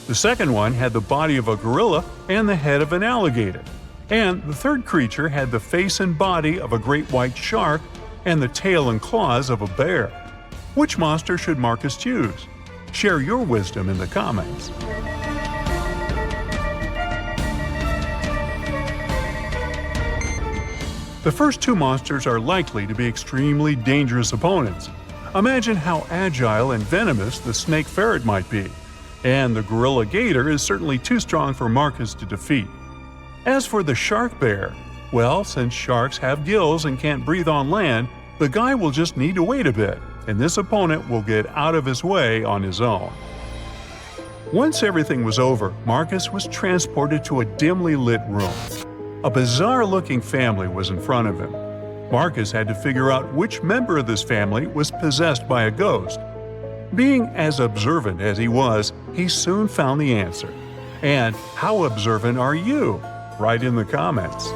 The second one had the body of a gorilla and the head of an alligator. And the third creature had the face and body of a great white shark and the tail and claws of a bear. Which monster should Marcus choose? Share your wisdom in the comments. The first 2 monsters are likely to be extremely dangerous opponents. Imagine how agile and venomous the snake ferret might be. And the gorilla gator is certainly too strong for Marcus to defeat. As for the shark bear, well, since sharks have gills and can't breathe on land, the guy will just need to wait a bit, and this opponent will get out of his way on his own. Once everything was over, Marcus was transported to a dimly lit room. A bizarre-looking family was in front of him. Marcus had to figure out which member of this family was possessed by a ghost. Being as observant as he was, he soon found the answer. And how observant are you? Write in the comments.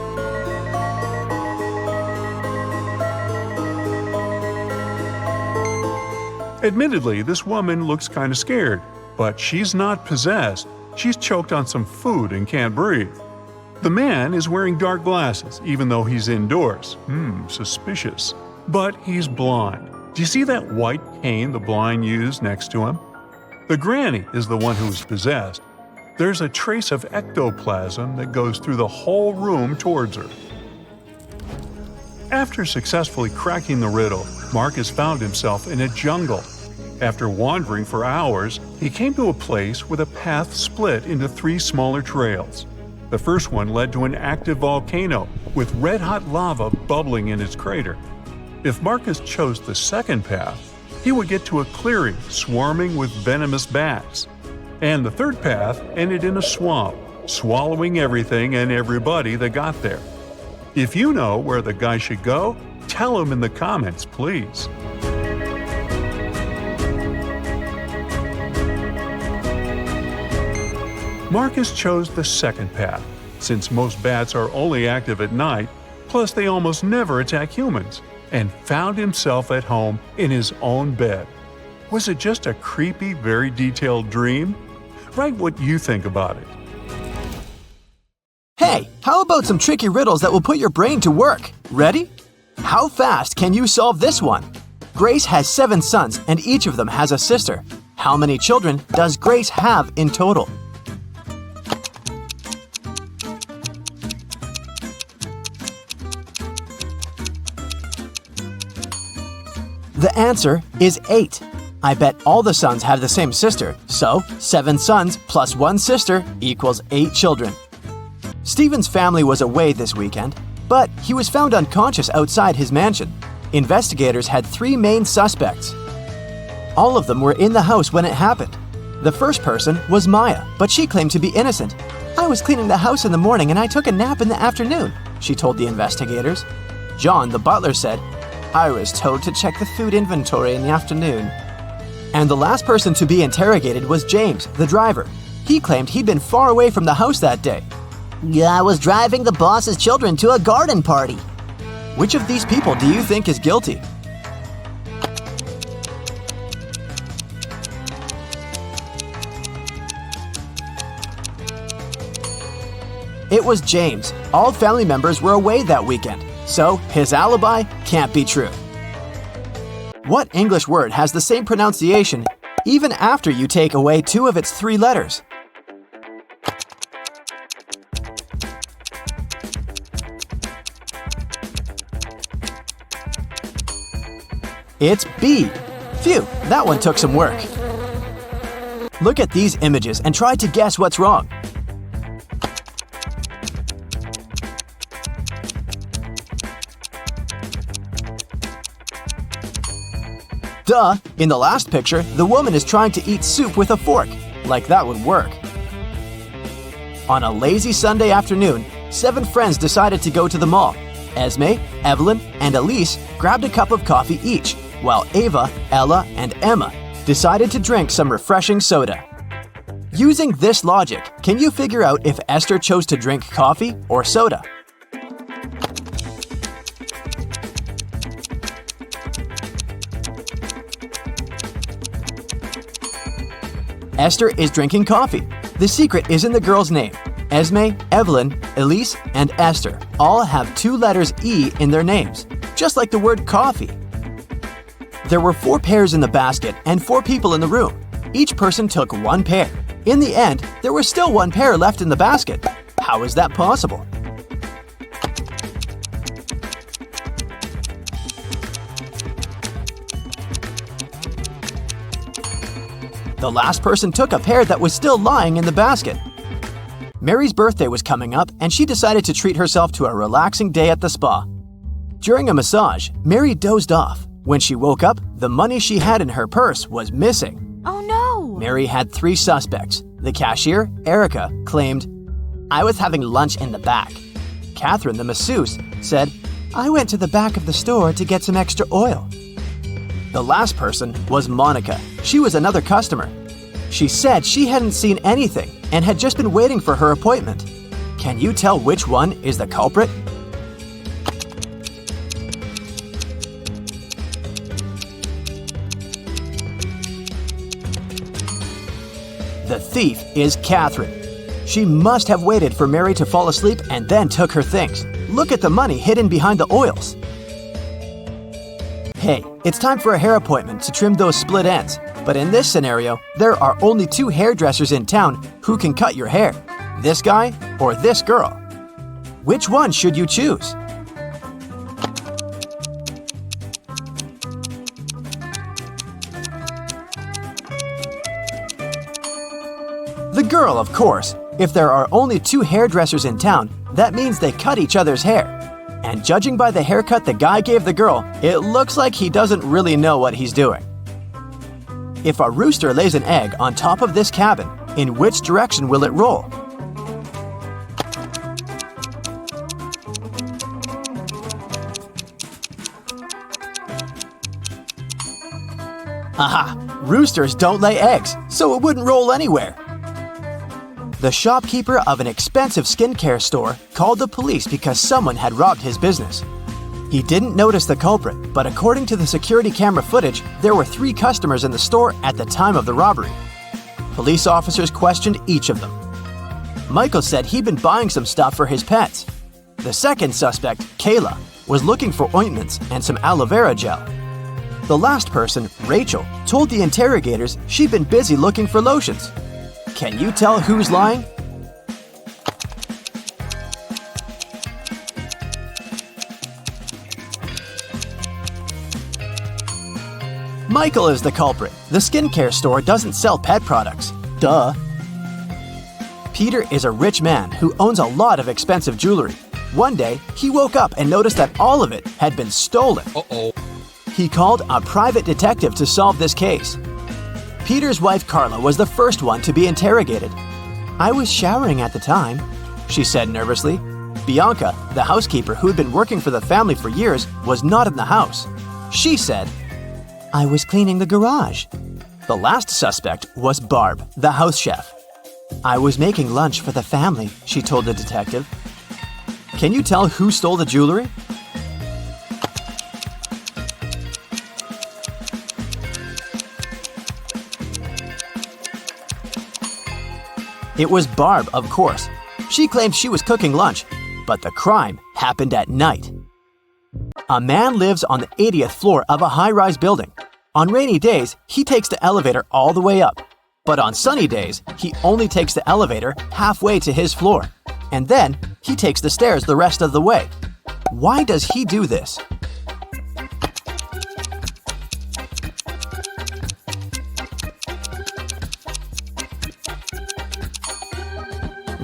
Admittedly, this woman looks kind of scared, but she's not possessed. She's choked on some food and can't breathe. The man is wearing dark glasses, even though he's indoors. Suspicious. But he's blind. Do you see that white cane the blind use next to him? The granny is the one who is possessed. There's a trace of ectoplasm that goes through the whole room towards her. After successfully cracking the riddle, Marcus found himself in a jungle. After wandering for hours, he came to a place where the path split into 3 smaller trails. The first one led to an active volcano with red-hot lava bubbling in its crater. If Marcus chose the second path, he would get to a clearing swarming with venomous bats. And the third path ended in a swamp, swallowing everything and everybody that got there. If you know where the guy should go, tell him in the comments, please. Marcus chose the second path, since most bats are only active at night, plus they almost never attack humans, and found himself at home in his own bed. Was it just a creepy, very detailed dream? Write what you think about it. Hey, how about some tricky riddles that will put your brain to work? Ready? How fast can you solve this one? Grace has 7 sons and each of them has a sister. How many children does Grace have in total? The answer is 8. I bet all the sons have the same sister, so 7 sons plus 1 sister equals 8 children. Stephen's family was away this weekend, but he was found unconscious outside his mansion. Investigators had 3 main suspects. All of them were in the house when it happened. The first person was Maya, but she claimed to be innocent. "I was cleaning the house in the morning and I took a nap in the afternoon," she told the investigators. John, the butler, said, "I was told to check the food inventory in the afternoon." And the last person to be interrogated was James, the driver. He claimed he'd been far away from the house that day. "I was driving the boss's children to a garden party." Which of these people do you think is guilty? It was James. All family members were away that weekend, so his alibi can't be true. What English word has the same pronunciation even after you take away 2 of its 3 letters? It's B. Phew, that one took some work. Look at these images and try to guess what's wrong. Duh! In the last picture, the woman is trying to eat soup with a fork. Like that would work. On a lazy Sunday afternoon, 7 friends decided to go to the mall. Esme, Evelyn, and Elise grabbed a cup of coffee each, while Ava, Ella, and Emma decided to drink some refreshing soda. Using this logic, can you figure out if Esther chose to drink coffee or soda? Esther is drinking coffee. The secret is in the girl's name. Esme, Evelyn, Elise, and Esther all have 2 letters E in their names, just like the word coffee. There were 4 pairs in the basket and 4 people in the room. Each person took 1 pair. In the end, there was still 1 pair left in the basket. How is that possible? The last person took a pair that was still lying in the basket. Mary's birthday was coming up, and she decided to treat herself to a relaxing day at the spa. During a massage, Mary dozed off. When she woke up, the money she had in her purse was missing. Oh no! Mary had 3 suspects. The cashier, Erica, claimed, "I was having lunch in the back." Catherine, the masseuse, said, "I went to the back of the store to get some extra oil." The last person was Monica. She was another customer. She said she hadn't seen anything and had just been waiting for her appointment. Can you tell which one is the culprit? The thief is Catherine. She must have waited for Mary to fall asleep and then took her things. Look at the money hidden behind the oils. Hey, it's time for a hair appointment to trim those split ends. But in this scenario, there are only 2 hairdressers in town who can cut your hair. This guy or this girl. Which one should you choose? The girl, of course. If there are only 2 hairdressers in town, that means they cut each other's hair. And judging by the haircut the guy gave the girl, it looks like he doesn't really know what he's doing. If a rooster lays an egg on top of this cabin, in which direction will it roll? Aha! Roosters don't lay eggs, so it wouldn't roll anywhere. The shopkeeper of an expensive skincare store called the police because someone had robbed his business. He didn't notice the culprit, but according to the security camera footage, there were 3 customers in the store at the time of the robbery. Police officers questioned each of them. Michael said he'd been buying some stuff for his pets. The second suspect, Kayla, was looking for ointments and some aloe vera gel. The last person, Rachel, told the interrogators she'd been busy looking for lotions. Can you tell who's lying? Michael is the culprit. The skincare store doesn't sell pet products. Duh. Peter is a rich man who owns a lot of expensive jewelry. One day, he woke up and noticed that all of it had been stolen. Uh-oh. He called a private detective to solve this case. Peter's wife Carla was the first one to be interrogated. "I was showering at the time," she said nervously. Bianca, the housekeeper who had been working for the family for years, was not in the house. She said, "I was cleaning the garage." The last suspect was Barb, the house chef. "I was making lunch for the family," she told the detective. Can you tell who stole the jewelry? It was Barb, of course. She claimed she was cooking lunch, but the crime happened at night. A man lives on the 80th floor of a high-rise building. On rainy days, he takes the elevator all the way up. But on sunny days, he only takes the elevator halfway to his floor. And then, he takes the stairs the rest of the way. Why does he do this?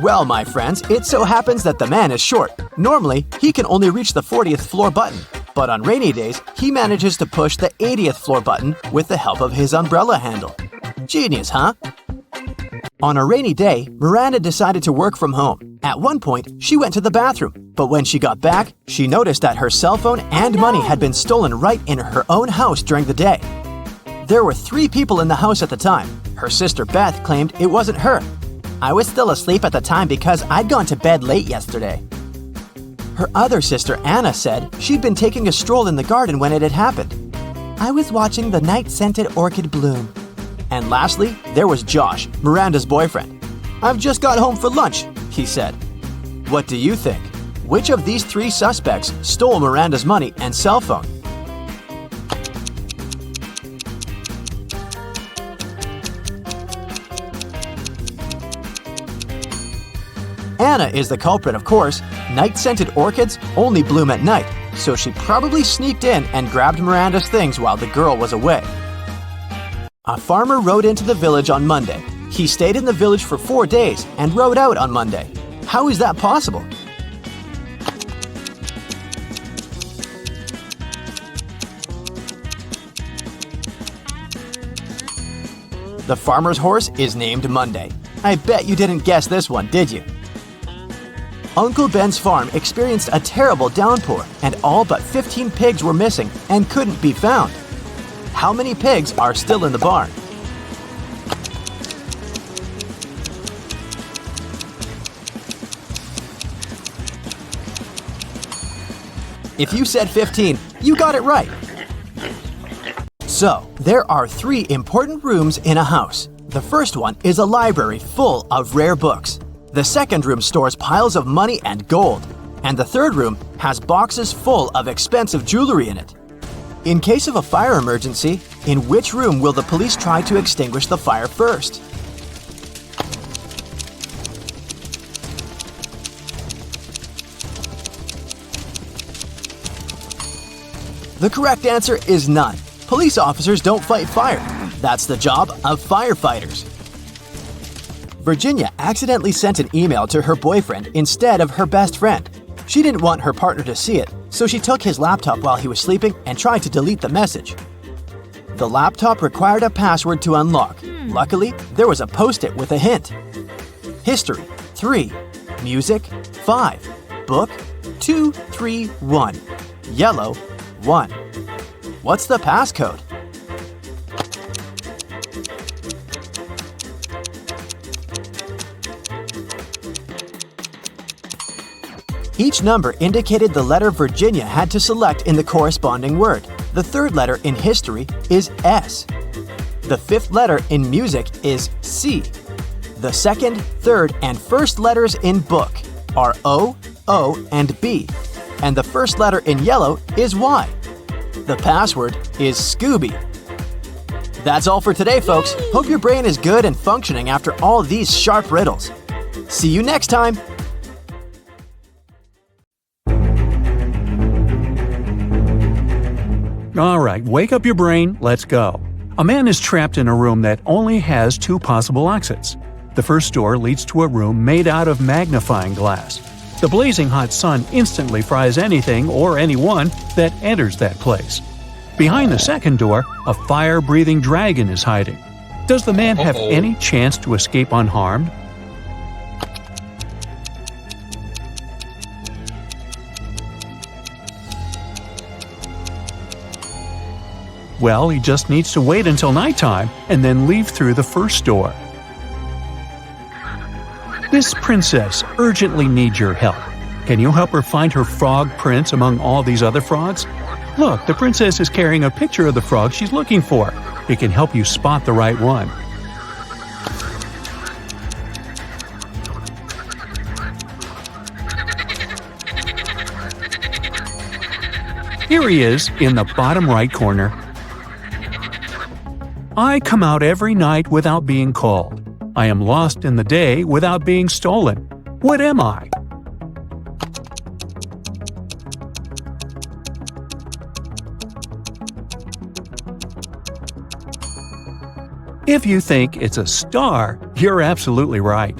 Well, my friends, it so happens that the man is short. Normally, he can only reach the 40th floor button. But on rainy days, he manages to push the 80th floor button with the help of his umbrella handle. Genius, huh? On a rainy day, Miranda decided to work from home. At one point, she went to the bathroom, but when she got back, she noticed that her cell phone and money had been stolen right in her own house during the day. There were 3 people in the house at the time. Her sister Beth claimed it wasn't her. I was still asleep at the time because I'd gone to bed late yesterday. Her other sister Anna said she'd been taking a stroll in the garden when it had happened. I was watching the night-scented orchid bloom. And lastly, there was Josh, Miranda's boyfriend. I've just got home for lunch, he said. What do you think? Which of these 3 suspects stole Miranda's money and cell phone? Anna is the culprit, of course. Night-scented orchids only bloom at night, so she probably sneaked in and grabbed Miranda's things while the girl was away. A farmer rode into the village on Monday. He stayed in the village for 4 days and rode out on Monday. How is that possible? The farmer's horse is named Monday. I bet you didn't guess this one, did you? Uncle Ben's farm experienced a terrible downpour, and all but 15 pigs were missing and couldn't be found. How many pigs are still in the barn? If you said 15, you got it right. So, there are 3 important rooms in a house. The first one is a library full of rare books. The second room stores piles of money and gold. And the third room has boxes full of expensive jewelry in it. In case of a fire emergency, in which room will the police try to extinguish the fire first? The correct answer is none. Police officers don't fight fire. That's the job of firefighters. Virginia accidentally sent an email to her boyfriend instead of her best friend. She didn't want her partner to see it, so she took his laptop while he was sleeping and tried to delete the message. The laptop required a password to unlock. Luckily, there was a post-it with a hint. History, 3. Music, 5. Book, 2, 3, 1. Yellow, 1. What's the passcode? Each number indicated the letter Virginia had to select in the corresponding word. The third letter in history is S. The fifth letter in music is C. The second, third, and first letters in book are O, O, and B. And the first letter in yellow is Y. The password is Scooby. That's all for today, folks. Hope your brain is good and functioning after all these sharp riddles. See you next time. All right, wake up your brain, let's go. A man is trapped in a room that only has 2 possible exits. The first door leads to a room made out of magnifying glass. The blazing hot sun instantly fries anything or anyone that enters that place. Behind the second door, a fire-breathing dragon is hiding. Does the man have any chance to escape unharmed? Well, he just needs to wait until nighttime and then leave through the first door. This princess urgently needs your help. Can you help her find her frog prince among all these other frogs? Look, the princess is carrying a picture of the frog she's looking for. It can help you spot the right one. Here he is in the bottom right corner. I come out every night without being called. I am lost in the day without being stolen. What am I? If you think it's a star, you're absolutely right.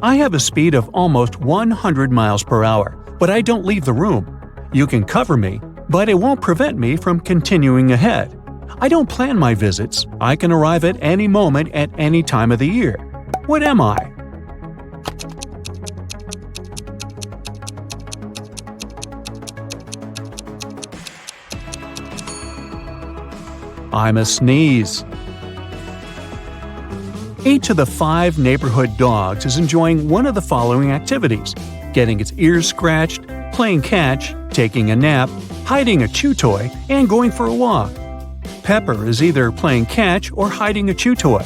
I have a speed of almost 100 miles per hour, but I don't leave the room. You can cover me, but it won't prevent me from continuing ahead. I don't plan my visits. I can arrive at any moment at any time of the year. What am I? I'm a sneeze. Each of the 5 neighborhood dogs is enjoying one of the following activities: getting its ears scratched, playing catch, taking a nap, hiding a chew toy, and going for a walk. Pepper is either playing catch or hiding a chew toy.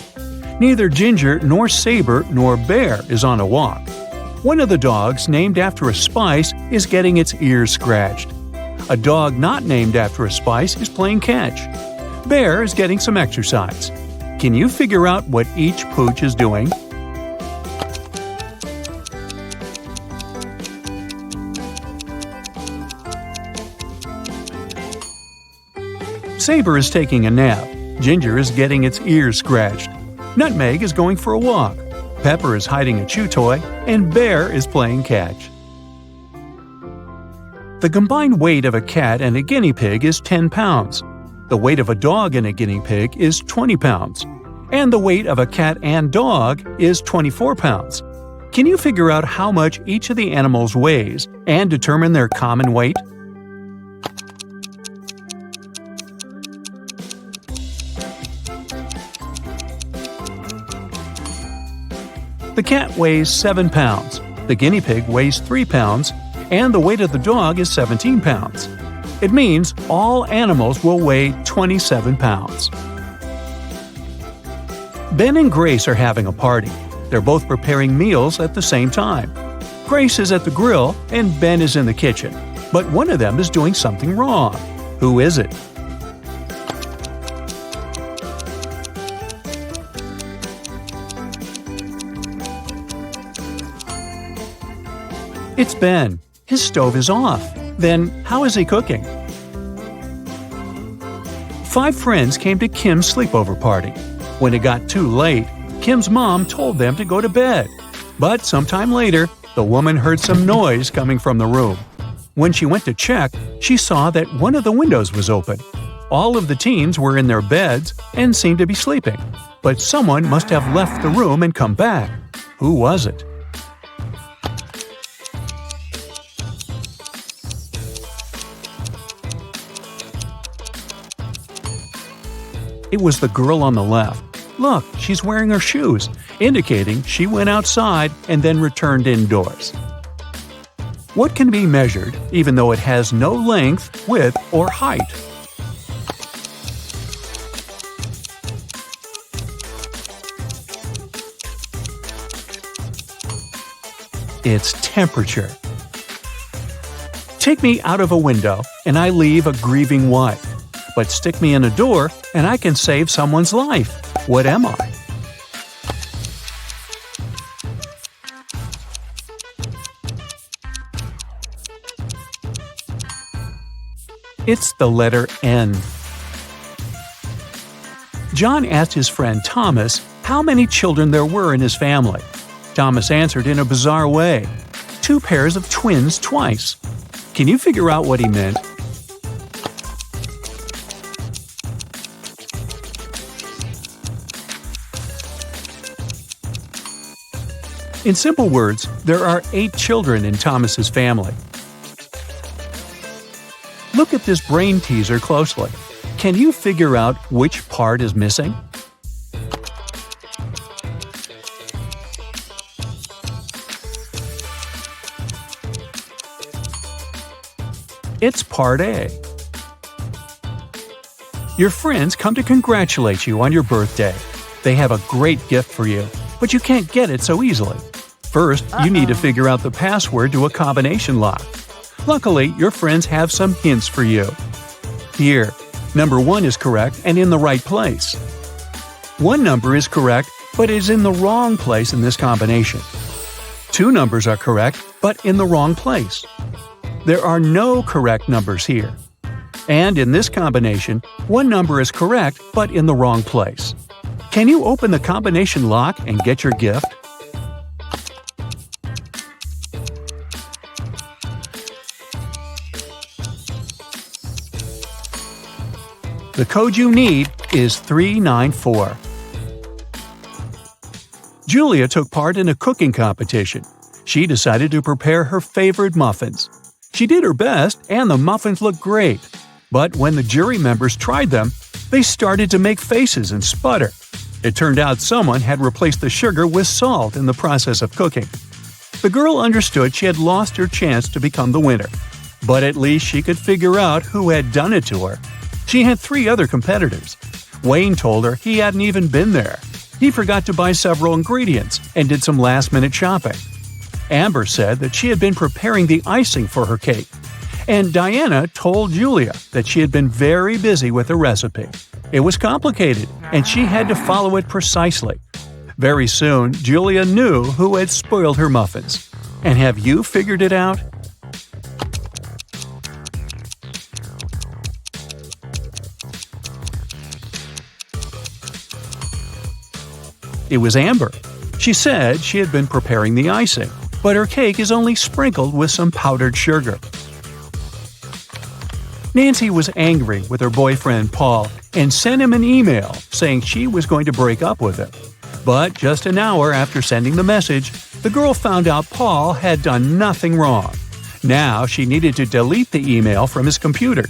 Neither Ginger nor Saber nor Bear is on a walk. One of the dogs named after a spice is getting its ears scratched. A dog not named after a spice is playing catch. Bear is getting some exercise. Can you figure out what each pooch is doing? Saber is taking a nap. Ginger is getting its ears scratched. Nutmeg is going for a walk. Pepper is hiding a chew toy. And Bear is playing catch. The combined weight of a cat and a guinea pig is 10 pounds. The weight of a dog and a guinea pig is 20 pounds. And the weight of a cat and dog is 24 pounds. Can you figure out how much each of the animals weighs and determine their common weight? The cat weighs 7 pounds, the guinea pig weighs 3 pounds, and the weight of the dog is 17 pounds. It means all animals will weigh 27 pounds. Ben and Grace are having a party. They're both preparing meals at the same time. Grace is at the grill and Ben is in the kitchen, but one of them is doing something wrong. Who is it? It's Ben. His stove is off. Then how is he cooking? 5 friends came to Kim's sleepover party. When it got too late, Kim's mom told them to go to bed. But sometime later, the woman heard some noise coming from the room. When she went to check, she saw that one of the windows was open. All of the teens were in their beds and seemed to be sleeping. But someone must have left the room and come back. Who was it? It was the girl on the left. Look, she's wearing her shoes, indicating she went outside and then returned indoors. What can be measured even though it has no length, width, or height? It's temperature. Take me out of a window and I leave a grieving wife. But stick me in a door and I can save someone's life. What am I? It's the letter N. John asked his friend Thomas how many children there were in his family. Thomas answered in a bizarre way. 2 pairs of twins twice. Can you figure out what he meant? In simple words, there are 8 children in Thomas's family. Look at this brain teaser closely. Can you figure out which part is missing? It's part A. Your friends come to congratulate you on your birthday. They have a great gift for you, but you can't get it so easily. First, you need to figure out the password to a combination lock. Luckily, your friends have some hints for you. Here, number 1 is correct and in the right place. One number is correct, but is in the wrong place in this combination. 2 numbers are correct, but in the wrong place. There are no correct numbers here. And in this combination, 1 number is correct, but in the wrong place. Can you open the combination lock and get your gift? The code you need is 394. Julia took part in a cooking competition. She decided to prepare her favorite muffins. She did her best, and the muffins looked great. But when the jury members tried them, they started to make faces and sputter. It turned out someone had replaced the sugar with salt in the process of cooking. The girl understood she had lost her chance to become the winner. But at least she could figure out who had done it to her. She had 3 other competitors. Wayne told her he hadn't even been there. He forgot to buy several ingredients and did some last-minute shopping. Amber said that she had been preparing the icing for her cake. And Diana told Julia that she had been very busy with the recipe. It was complicated, and she had to follow it precisely. Very soon, Julia knew who had spoiled her muffins. And have you figured it out? It was Amber. She said she had been preparing the icing, but her cake is only sprinkled with some powdered sugar. Nancy was angry with her boyfriend Paul and sent him an email saying she was going to break up with him. But just an hour after sending the message, the girl found out Paul had done nothing wrong. Now she needed to delete the email from his computer.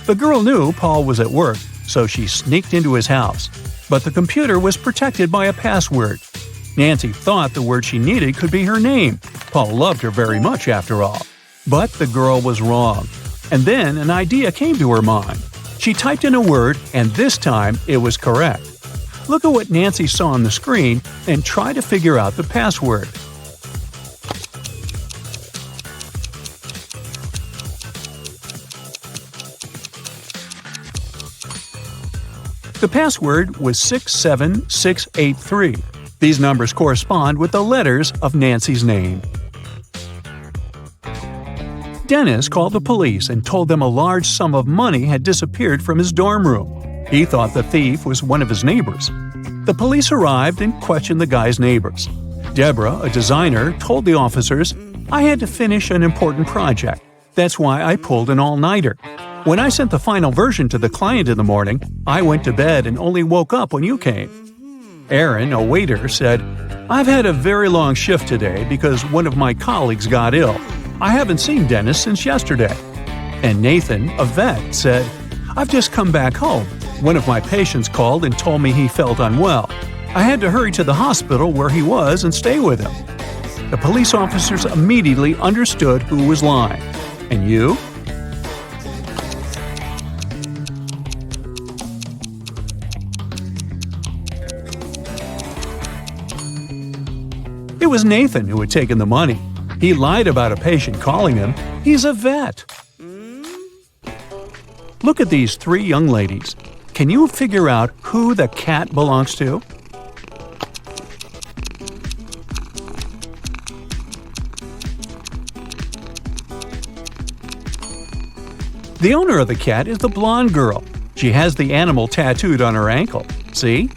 The girl knew Paul was at work, so she sneaked into his house. But the computer was protected by a password. Nancy thought the word she needed could be her name. Paul loved her very much after all. But the girl was wrong. And then an idea came to her mind. She typed in a word, and this time it was correct. Look at what Nancy saw on the screen and try to figure out the password. The password was 67683. These numbers correspond with the letters of Nancy's name. Dennis called the police and told them a large sum of money had disappeared from his dorm room. He thought the thief was one of his neighbors. The police arrived and questioned the guy's neighbors. Deborah, a designer, told the officers, "I had to finish an important project. That's why I pulled an all-nighter. When I sent the final version to the client in the morning, I went to bed and only woke up when you came." Aaron, a waiter, said, "I've had a very long shift today because one of my colleagues got ill. I haven't seen Dennis since yesterday." And Nathan, a vet, said, "I've just come back home. One of my patients called and told me he felt unwell. I had to hurry to the hospital where he was and stay with him." The police officers immediately understood who was lying. And you? It was Nathan who had taken the money. He lied about a patient calling him. He's a vet. Look at these 3 young ladies. Can you figure out who the cat belongs to? The owner of the cat is the blonde girl. She has the animal tattooed on her ankle. See?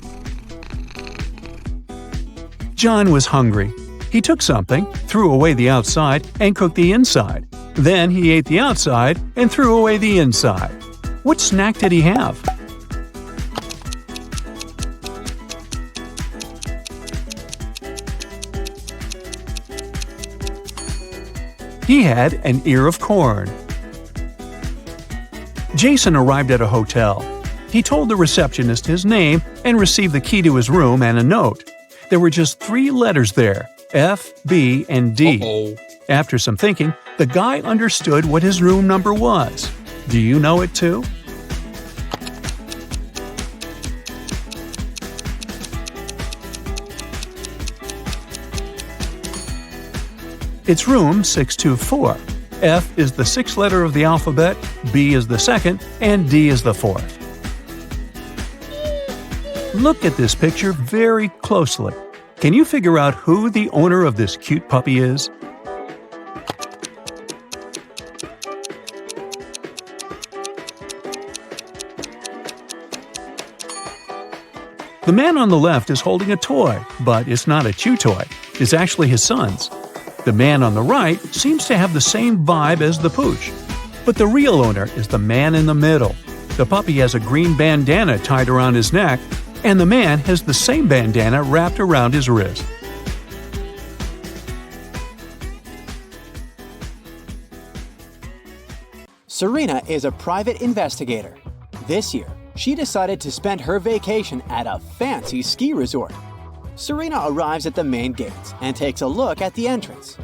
John was hungry. He took something, threw away the outside, and cooked the inside. Then he ate the outside and threw away the inside. What snack did he have? He had an ear of corn. Jason arrived at a hotel. He told the receptionist his name and received the key to his room and a note. There were just 3 letters there, F, B, and D. After some thinking, the guy understood what his room number was. Do you know it too? It's room 624. F is the sixth letter of the alphabet, B is the second, and D is the fourth. Look at this picture very closely. Can you figure out who the owner of this cute puppy is? The man on the left is holding a toy, but it's not a chew toy. It's actually his son's. The man on the right seems to have the same vibe as the pooch. But the real owner is the man in the middle. The puppy has a green bandana tied around his neck, and the man has the same bandana wrapped around his wrist. Serena is a private investigator. This year, she decided to spend her vacation at a fancy ski resort. Serena arrives at the main gates and takes a look at the entrance.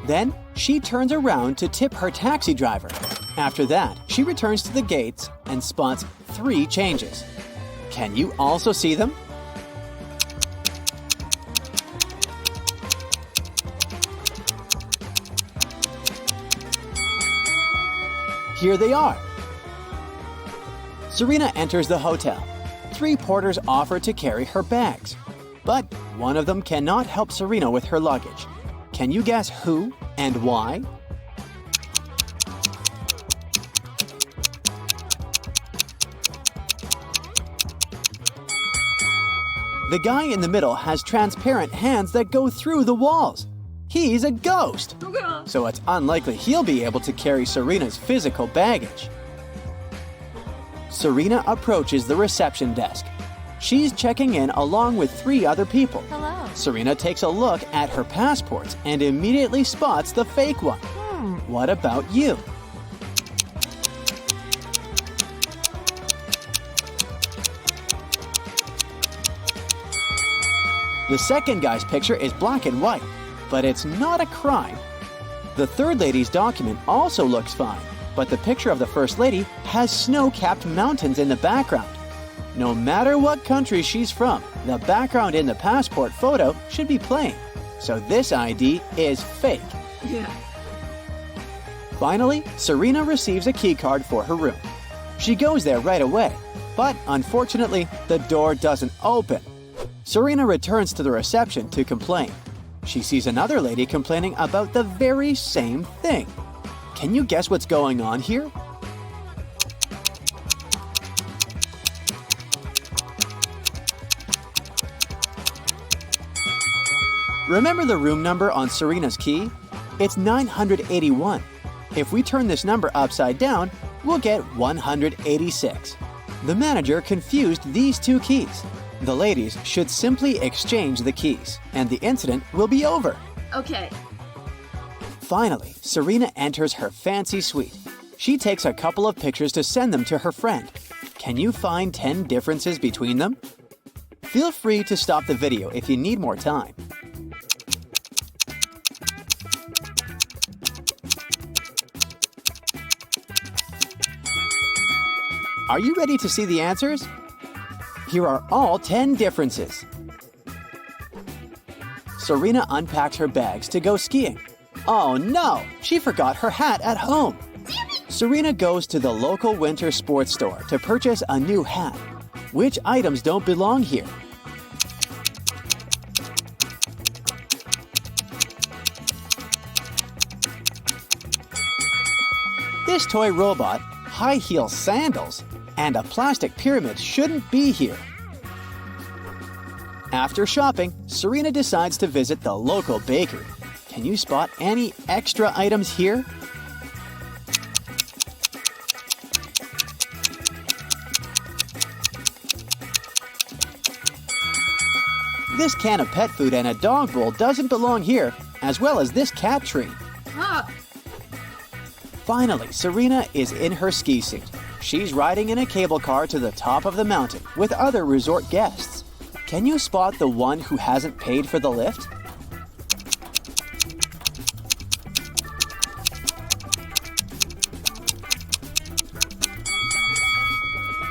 Then, she turns around to tip her taxi driver. After that, she returns to the gates and spots 3 changes. Can you also see them? Here they are. Serena enters the hotel. 3 porters offer to carry her bags, but one of them cannot help Serena with her luggage. Can you guess who and why? The guy in the middle has transparent hands that go through the walls. He's a ghost, so it's unlikely he'll be able to carry Serena's physical baggage. Serena approaches the reception desk. She's checking in along with 3 other people. Hello. Serena takes a look at her passports and immediately spots the fake one. What about you? The second guy's picture is black and white, but it's not a crime. The third lady's document also looks fine, but the picture of the first lady has snow-capped mountains in the background. No matter what country she's from, the background in the passport photo should be plain, so this ID is fake. Yeah. Finally, Serena receives a key card for her room. She goes there right away, but unfortunately, the door doesn't open. Serena returns to the reception to complain. She sees another lady complaining about the very same thing. Can you guess what's going on here? Remember the room number on Serena's key? It's 981. If we turn this number upside down, we'll get 186. The manager confused these 2 keys. The ladies should simply exchange the keys, and the incident will be over. Okay. Finally, Serena enters her fancy suite. She takes a couple of pictures to send them to her friend. Can you find 10 differences between them? Feel free to stop the video if you need more time. Are you ready to see the answers? Here are all 10 differences. Serena unpacked her bags to go skiing. Oh no, she forgot her hat at home. Serena goes to the local winter sports store to purchase a new hat. Which items don't belong here? This toy robot, high heel sandals, and a plastic pyramid shouldn't be here. After shopping, Serena decides to visit the local bakery. Can you spot any extra items here? This can of pet food and a dog bowl doesn't belong here, as well as this cat tree. Finally, Serena is in her ski suit. She's riding in a cable car to the top of the mountain with other resort guests. Can you spot the one who hasn't paid for the lift?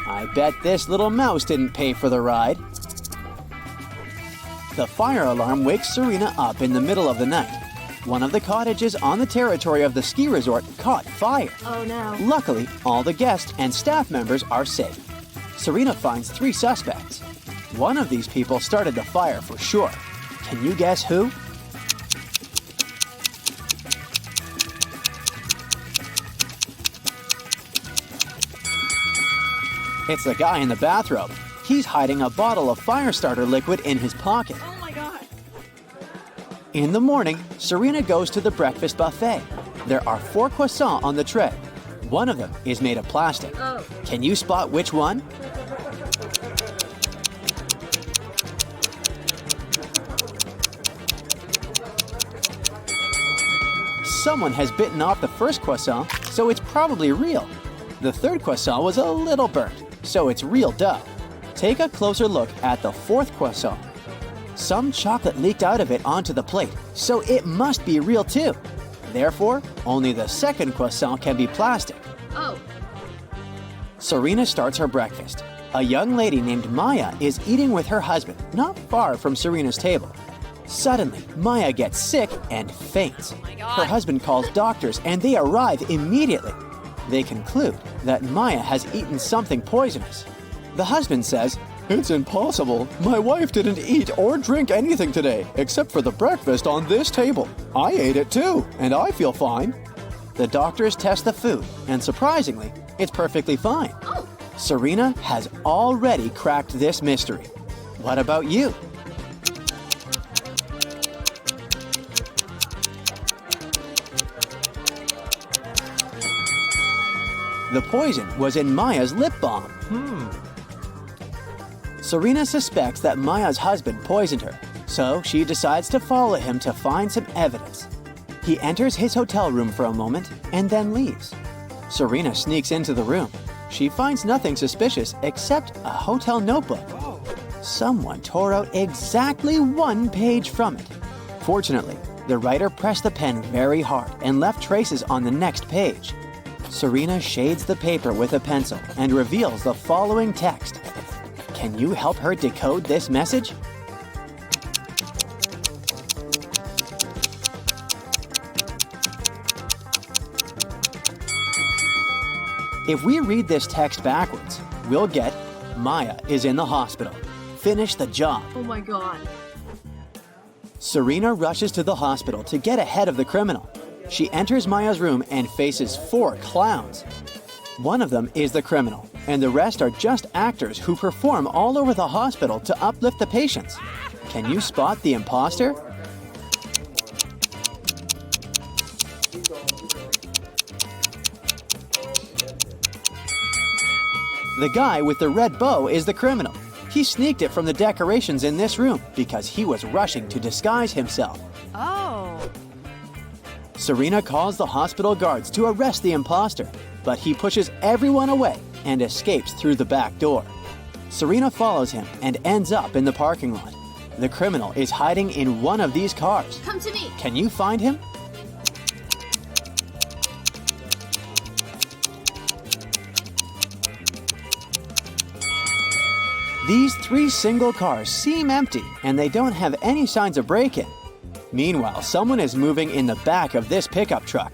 I bet this little mouse didn't pay for the ride. The fire alarm wakes Serena up in the middle of the night. One of the cottages on the territory of the ski resort caught fire. Oh no. Luckily, all the guests and staff members are safe. Serena finds 3 suspects. One of these people started the fire for sure. Can you guess who? It's the guy in the bathrobe. He's hiding a bottle of fire starter liquid in his pocket. Oh my god. In the morning, Serena goes to the breakfast buffet. There are 4 croissants on the tray. One of them is made of plastic. Oh. Can you spot which one? Someone has bitten off the first croissant, so it's probably real. The third croissant was a little burnt, so it's real dough. Take a closer look at the 4th croissant. Some chocolate leaked out of it onto the plate, so it must be real too. Therefore, only the 2nd croissant can be plastic. Oh. Serena starts her breakfast. A young lady named Maya is eating with her husband, not far from Serena's table. Suddenly, Maya gets sick and faints. Oh my god. Her husband calls doctors and they arrive immediately. They conclude that Maya has eaten something poisonous. The husband says, "It's impossible. My wife didn't eat or drink anything today except for the breakfast on this table. I ate it too, and I feel fine." The doctors test the food, and surprisingly, it's perfectly fine. Oh. Serena has already cracked this mystery. What about you? The poison was in Maya's lip balm. Serena suspects that Maya's husband poisoned her, so she decides to follow him to find some evidence. He enters his hotel room for a moment and then leaves. Serena sneaks into the room. She finds nothing suspicious except a hotel notebook. Someone tore out exactly 1 page from it. Fortunately, the writer pressed the pen very hard and left traces on the next page. Serena shades the paper with a pencil and reveals the following text. Can you help her decode this message? If we read this text backwards, we'll get Maya is in the hospital. Finish the job. Oh my god. Serena rushes to the hospital to get ahead of the criminal. She enters Maya's room and faces 4 clowns. One of them is the criminal, and the rest are just actors who perform all over the hospital to uplift the patients. Can you spot the imposter? The guy with the red bow is the criminal. He sneaked it from the decorations in this room because he was rushing to disguise himself. Oh. Serena calls the hospital guards to arrest the imposter, but he pushes everyone away and escapes through the back door. Serena follows him and ends up in the parking lot. The criminal is hiding in one of these cars. Come to me. Can you find him? These 3 single cars seem empty and they don't have any signs of break-in. Meanwhile, someone is moving in the back of this pickup truck.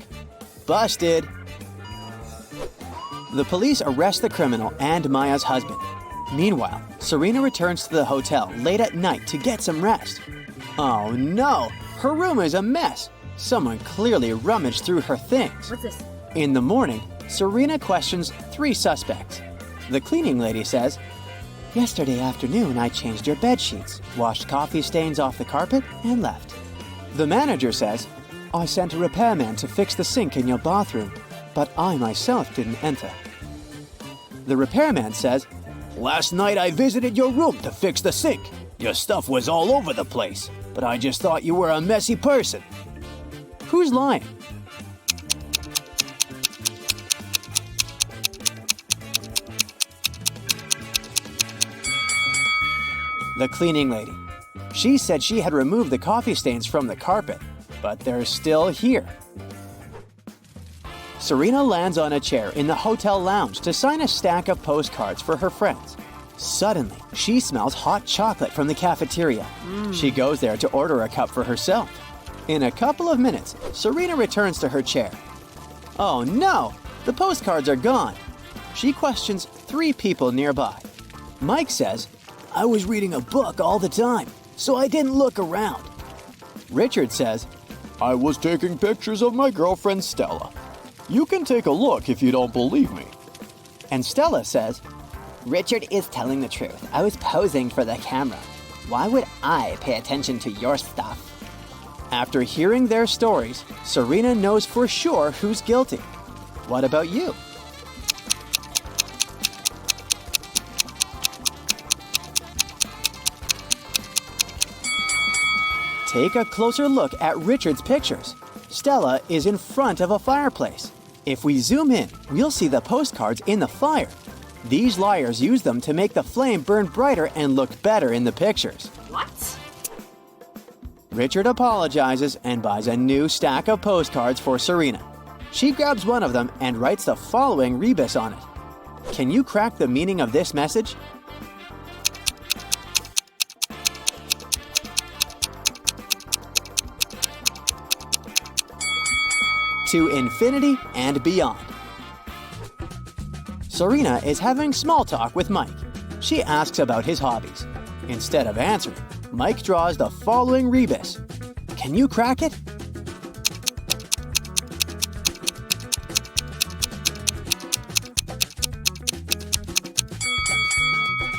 Busted! The police arrest the criminal and Maya's husband. Meanwhile, Serena returns to the hotel late at night to get some rest. Oh no! Her room is a mess! Someone clearly rummaged through her things. What's this? In the morning, Serena questions 3 suspects. The cleaning lady says, "Yesterday afternoon, I changed your bed sheets, washed coffee stains off the carpet, and left." The manager says, "I sent a repairman to fix the sink in your bathroom, but I myself didn't enter." The repairman says, "Last night I visited your room to fix the sink. Your stuff was all over the place, but I just thought you were a messy person." Who's lying? The cleaning lady. She said she had removed the coffee stains from the carpet, but they're still here. Serena lands on a chair in the hotel lounge to sign a stack of postcards for her friends. Suddenly, she smells hot chocolate from the cafeteria. She goes there to order a cup for herself. In a couple of minutes, Serena returns to her chair. Oh no! The postcards are gone. She questions 3 people nearby. Mike says, I was reading a book all the time, so I didn't look around. Richard says, I was taking pictures of my girlfriend Stella. You can take a look if you don't believe me. And Stella says, Richard is telling the truth. I was posing for the camera. Why would I pay attention to your stuff? after hearing their stories, Serena knows for sure who's guilty. What about you? Take a closer look at Richard's pictures. Stella is in front of a fireplace. If we zoom in, we'll see the postcards in the fire. These liars use them to make the flame burn brighter and look better in the pictures. What? Richard apologizes and buys a new stack of postcards for Serena. She grabs one of them and writes the following rebus on it. Can you crack the meaning of this message? To infinity and beyond. Serena is having small talk with Mike. She asks about his hobbies. Instead of answering, Mike draws the following rebus. Can you crack it?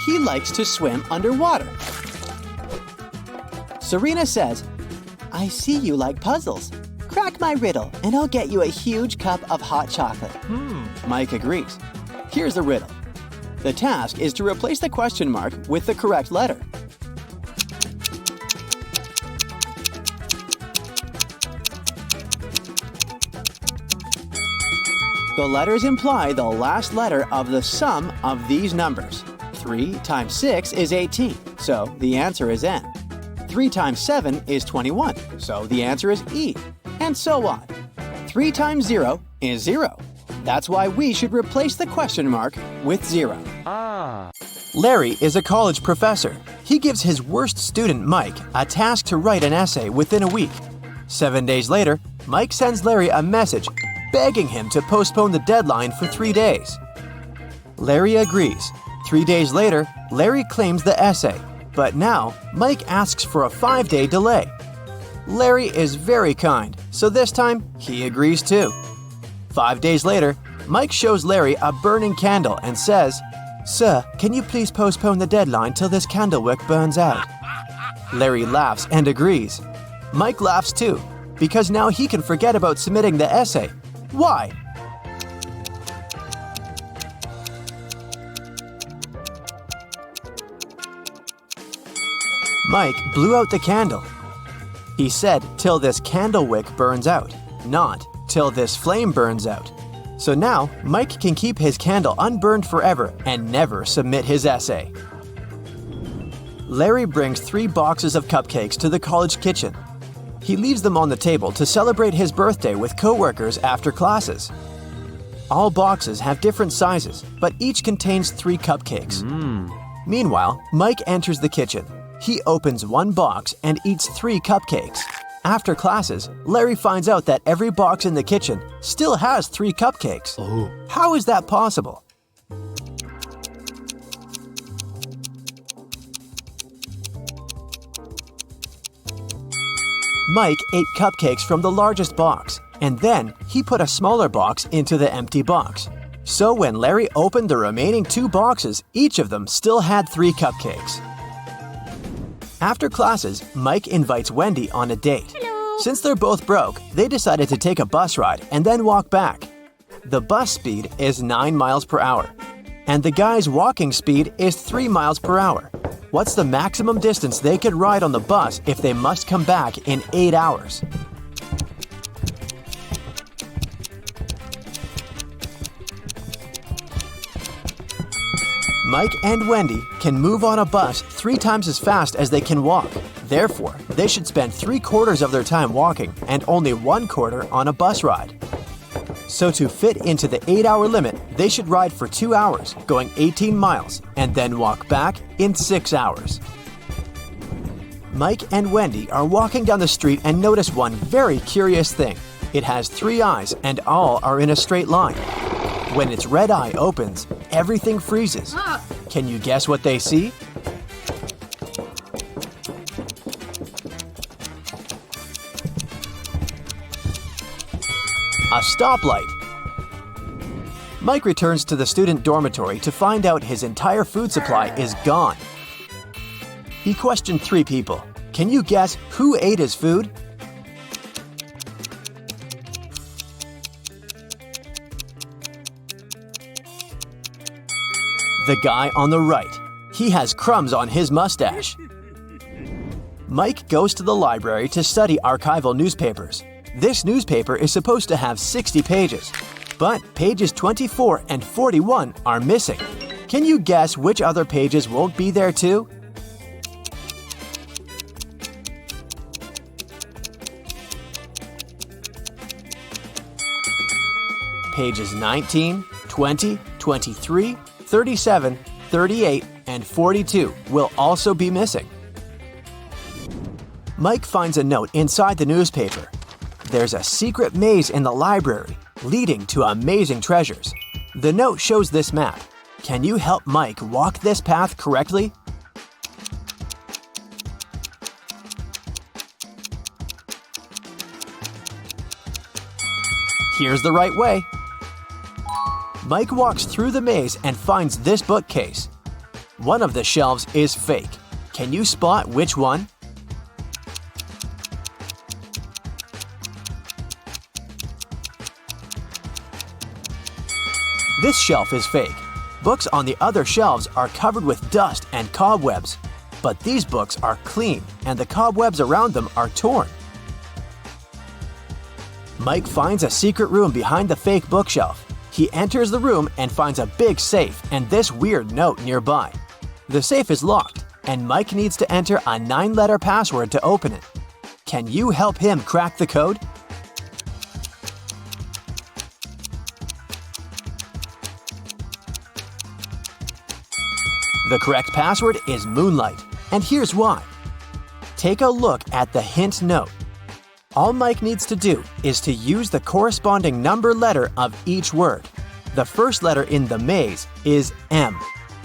He likes to swim underwater. Serena says, I see you like puzzles. Crack my riddle and I'll get you a huge cup of hot chocolate. Mike agrees. Here's the riddle. The task is to replace the question mark with the correct letter. The letters imply the last letter of the sum of these numbers. 3 times 6 is 18, so the answer is N. 3 times 7 is 21, so the answer is E. And so on. 3 times 0 is 0. That's why we should replace the question mark with 0. Larry is a college professor. He gives his worst student, Mike, a task to write an essay within a week. 7 days later, Mike sends Larry a message begging him to postpone the deadline for 3 days. Larry agrees. 3 days later, Larry claims the essay, but now Mike asks for a 5-day delay. Larry is very kind, so this time he agrees too. 5 days later, Mike shows Larry a burning candle and says, Sir, can you please postpone the deadline till this candle wick burns out? Larry laughs and agrees. Mike laughs too, because now he can forget about submitting the essay. Why? Mike blew out the candle. He said, till this candle wick burns out, not till this flame burns out. So now, Mike can keep his candle unburned forever and never submit his essay. Larry brings 3 boxes of cupcakes to the college kitchen. He leaves them on the table to celebrate his birthday with coworkers after classes. All boxes have different sizes, but each contains 3 cupcakes. Meanwhile, Mike enters the kitchen. He opens one box and eats 3 cupcakes. After classes, Larry finds out that every box in the kitchen still has 3 cupcakes. How is that possible? Mike ate cupcakes from the largest box, and then he put a smaller box into the empty box. So when Larry opened the remaining 2 boxes, each of them still had 3 cupcakes. After classes, Mike invites Wendy on a date. Since they're both broke, they decided to take a bus ride and then walk back. The bus speed is 9 miles per hour, and the guy's walking speed is 3 miles per hour. What's the maximum distance they could ride on the bus if they must come back in 8 hours? Mike and Wendy can move on a bus 3 times as fast as they can walk. Therefore, they should spend 3/4 of their time walking and only 1/4 on a bus ride. So to fit into the 8-hour limit, they should ride for 2 hours, going 18 miles, and then walk back in 6 hours. Mike and Wendy are walking down the street and notice one very curious thing. It has 3 eyes and all are in a straight line. When its red eye opens, everything freezes. Can you guess what they see? A stoplight. Mike returns to the student dormitory to find out his entire food supply is gone. He questioned 3 people. Can you guess who ate his food? The guy on the right. He has crumbs on his mustache. Mike goes to the library to study archival newspapers. This newspaper is supposed to have 60 pages, but pages 24 and 41 are missing. Can you guess which other pages won't be there too? Pages 19, 20, 23, 37, 38, and 42 will also be missing. Mike finds a note inside the newspaper. There's a secret maze in the library leading to amazing treasures. The note shows this map. Can you help Mike walk this path correctly? Here's the right way. Mike walks through the maze and finds this bookcase. One of the shelves is fake. Can you spot which one? This shelf is fake. Books on the other shelves are covered with dust and cobwebs. But these books are clean and the cobwebs around them are torn. Mike finds a secret room behind the fake bookshelf. He enters the room and finds a big safe and this weird note nearby. The safe is locked, and Mike needs to enter a 9-letter password to open it. Can you help him crack the code? The correct password is Moonlight, and here's why. Take a look at the hint note. All Mike needs to do is to use the corresponding number letter of each word. The first letter in the maze is M.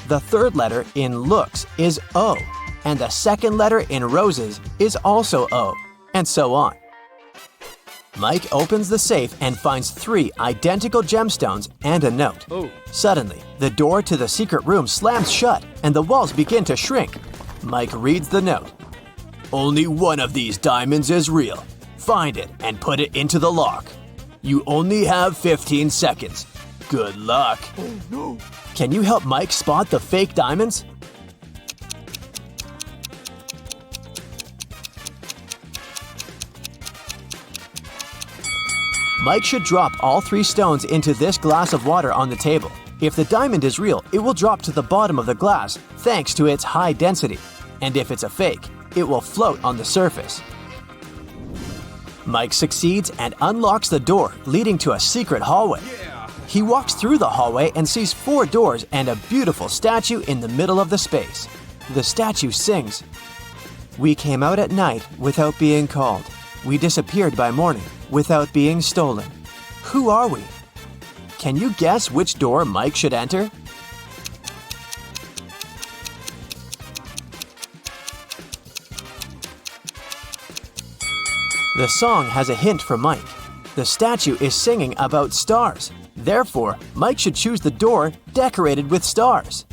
The third letter in looks is O. And the second letter in roses is also O. And so on. Mike opens the safe and finds 3 identical gemstones and a note. Suddenly, the door to the secret room slams shut and the walls begin to shrink. Mike reads the note. Only one of these diamonds is real. Find it and put it into the lock. You only have 15 seconds. Good luck. Oh, no. Can you help Mike spot the fake diamonds? Mike should drop all 3 stones into this glass of water on the table. If the diamond is real, it will drop to the bottom of the glass thanks to its high density. And if it's a fake, it will float on the surface. Mike succeeds and unlocks the door, leading to a secret hallway. He walks through the hallway and sees 4 doors and a beautiful statue in the middle of the space. The statue sings, "We came out at night without being called. We disappeared by morning without being stolen. Who are we?" Can you guess which door Mike should enter? The song has a hint for Mike. The statue is singing about stars. Therefore, Mike should choose the door decorated with stars.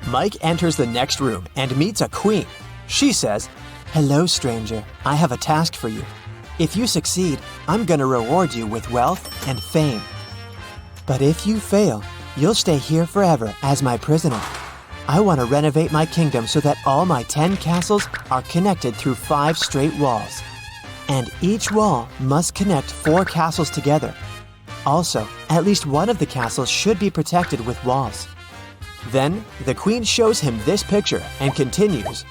Mike enters the next room and meets a queen. She says, "Hello, stranger. I have a task for you. If you succeed, I'm gonna reward you with wealth and fame. But if you fail, you'll stay here forever as my prisoner. I want to renovate my kingdom so that all my 10 castles are connected through 5 straight walls. And each wall must connect 4 castles together. Also, at least one of the castles should be protected with walls." Then, the queen shows him this picture and continues,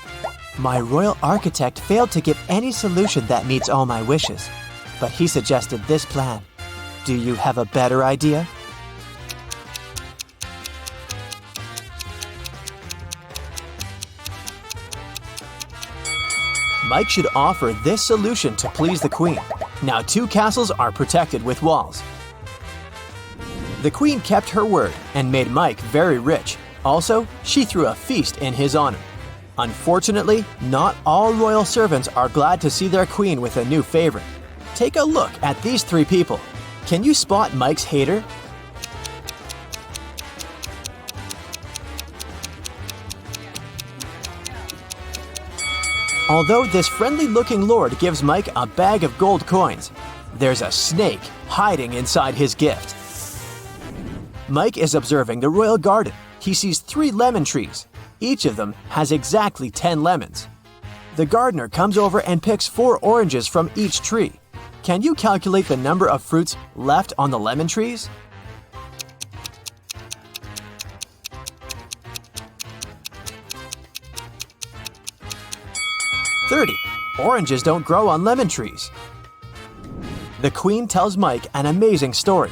"My royal architect failed to give any solution that meets all my wishes, but he suggested this plan. Do you have a better idea?" Mike should offer this solution to please the queen. Now 2 castles are protected with walls. The queen kept her word and made Mike very rich. Also, she threw a feast in his honor. Unfortunately, not all royal servants are glad to see their queen with a new favorite. Take a look at these 3 people. Can you spot Mike's hater? Although this friendly-looking lord gives Mike a bag of gold coins, there's a snake hiding inside his gift. Mike is observing the royal garden. He sees 3 lemon trees. Each of them has exactly 10 lemons. The gardener comes over and picks 4 oranges from each tree. Can you calculate the number of fruits left on the lemon trees? Oranges don't grow on lemon trees. The queen tells Mike an amazing story.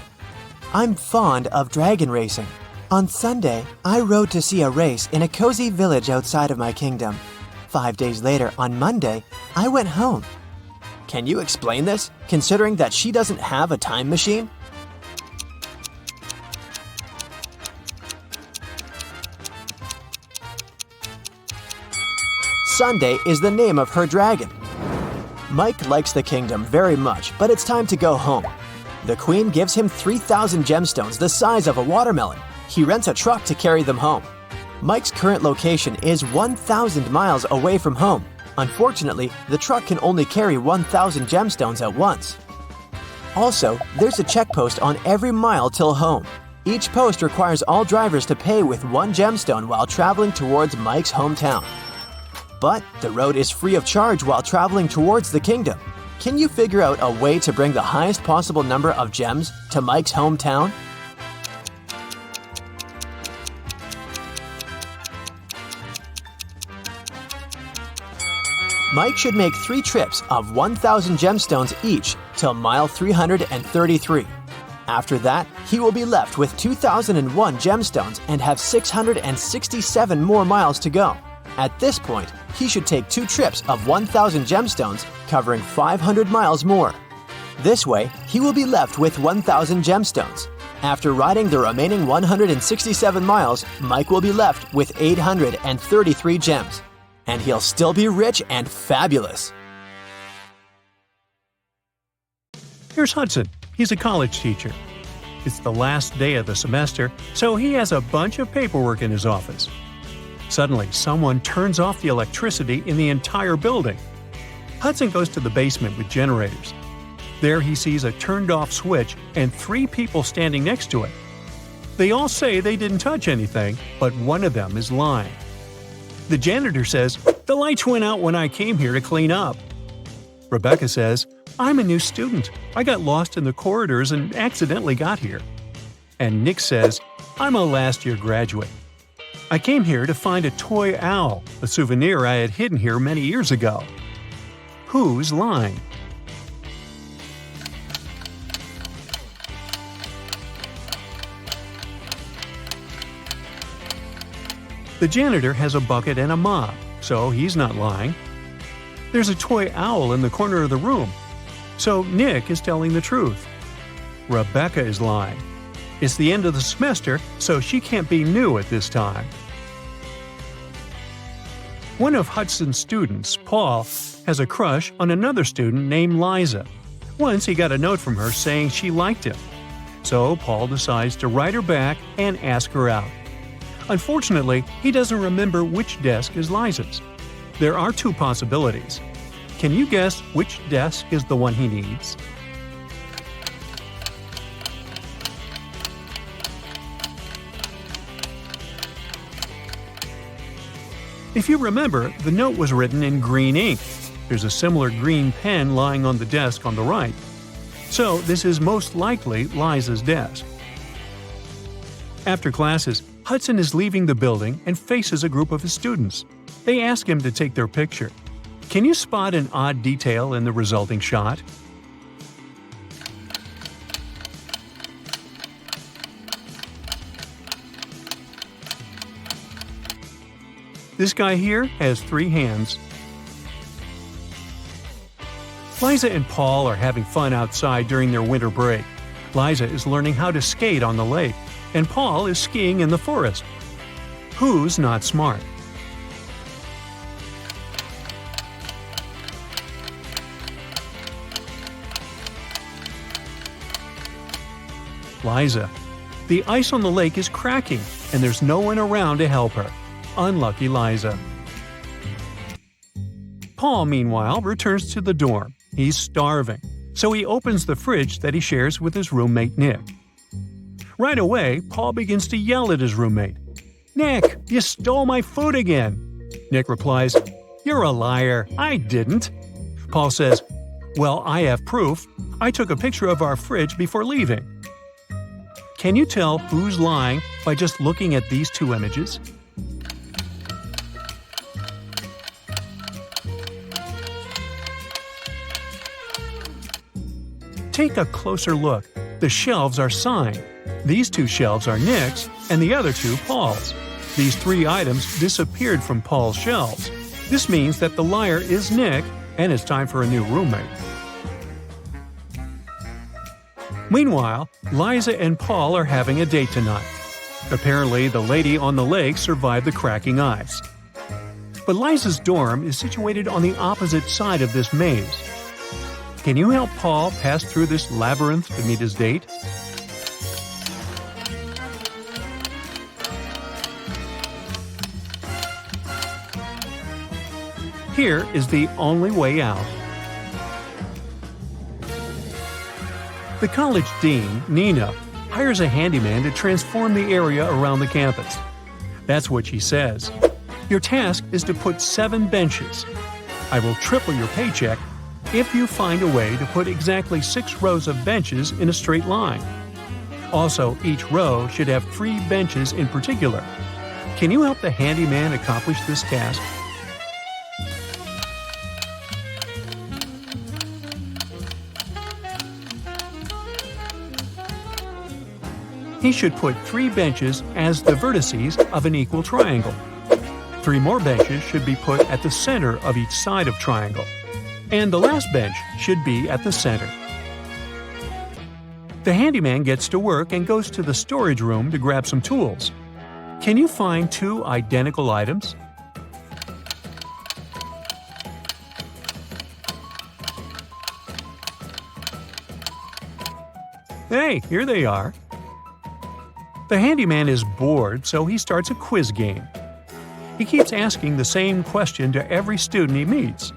I'm fond of dragon racing. On Sunday, I rode to see a race in a cozy village outside of my kingdom. 5 days later, on Monday, I went home. Can you explain this, considering that she doesn't have a time machine? Sunday is the name of her dragon. Mike likes the kingdom very much, but it's time to go home. The queen gives him 3,000 gemstones the size of a watermelon. He rents a truck to carry them home. Mike's current location is 1,000 miles away from home. Unfortunately, the truck can only carry 1,000 gemstones at once. Also, there's a check post on every mile till home. Each post requires all drivers to pay with 1 gemstone while traveling towards Mike's hometown. But the road is free of charge while traveling towards the kingdom. Can you figure out a way to bring the highest possible number of gems to Mike's hometown? Mike should make 3 trips of 1,000 gemstones each till mile 333. After that, he will be left with 2,001 gemstones and have 667 more miles to go. At this point, he should take 2 trips of 1,000 gemstones, covering 500 miles more. This way, he will be left with 1,000 gemstones. After riding the remaining 167 miles, Mike will be left with 833 gems. And he'll still be rich and fabulous. Here's Hudson. He's a college teacher. It's the last day of the semester, so he has a bunch of paperwork in his office. Suddenly, someone turns off the electricity in the entire building. Hudson goes to the basement with generators. There he sees a turned-off switch and 3 people standing next to it. They all say they didn't touch anything, but one of them is lying. The janitor says, "The lights went out when I came here to clean up." Rebecca says, "I'm a new student. I got lost in the corridors and accidentally got here." And Nick says, "I'm a last-year graduate. I came here to find a toy owl, a souvenir I had hidden here many years ago." Who's lying? The janitor has a bucket and a mop, so he's not lying. There's a toy owl in the corner of the room, so Nick is telling the truth. Rebecca is lying. It's the end of the semester, so she can't be new at this time. One of Hudson's students, Paul, has a crush on another student named Liza. Once he got a note from her saying she liked him. So Paul decides to write her back and ask her out. Unfortunately, he doesn't remember which desk is Liza's. There are 2 possibilities. Can you guess which desk is the one he needs? If you remember, the note was written in green ink. There's a similar green pen lying on the desk on the right. So this is most likely Liza's desk. After classes, Hudson is leaving the building and faces a group of his students. They ask him to take their picture. Can you spot an odd detail in the resulting shot? This guy here has 3 hands. Liza and Paul are having fun outside during their winter break. Liza is learning how to skate on the lake, and Paul is skiing in the forest. Who's not smart? Liza. The ice on the lake is cracking, and there's no one around to help her. Unlucky Liza. Paul, meanwhile, returns to the dorm. He's starving, so he opens the fridge that he shares with his roommate Nick. Right away, Paul begins to yell at his roommate. "Nick, you stole my food again!" Nick replies, "You're a liar. I didn't." Paul says, "Well, I have proof. I took a picture of our fridge before leaving." Can you tell who's lying by just looking at these two images? Take a closer look. The shelves are signed. These two shelves are Nick's, and the other two Paul's. These three items disappeared from Paul's shelves. This means that the liar is Nick, and it's time for a new roommate. Meanwhile, Liza and Paul are having a date tonight. Apparently, the lady on the lake survived the cracking ice. But Liza's dorm is situated on the opposite side of this maze. Can you help Paul pass through this labyrinth to meet his date? Here is the only way out. The college dean, Nina, hires a handyman to transform the area around the campus. That's what she says. Your task is to put 7 benches. I will triple your paycheck if you find a way to put exactly 6 rows of benches in a straight line. Also, each row should have 3 benches in particular. Can you help the handyman accomplish this task? He should put 3 benches as the vertices of an equal triangle. 3 more benches should be put at the center of each side of triangle. And the last bench should be at the center. The handyman gets to work and goes to the storage room to grab some tools. Can you find 2 identical items? Hey, here they are. The handyman is bored, so he starts a quiz game. He keeps asking the same question to every student he meets,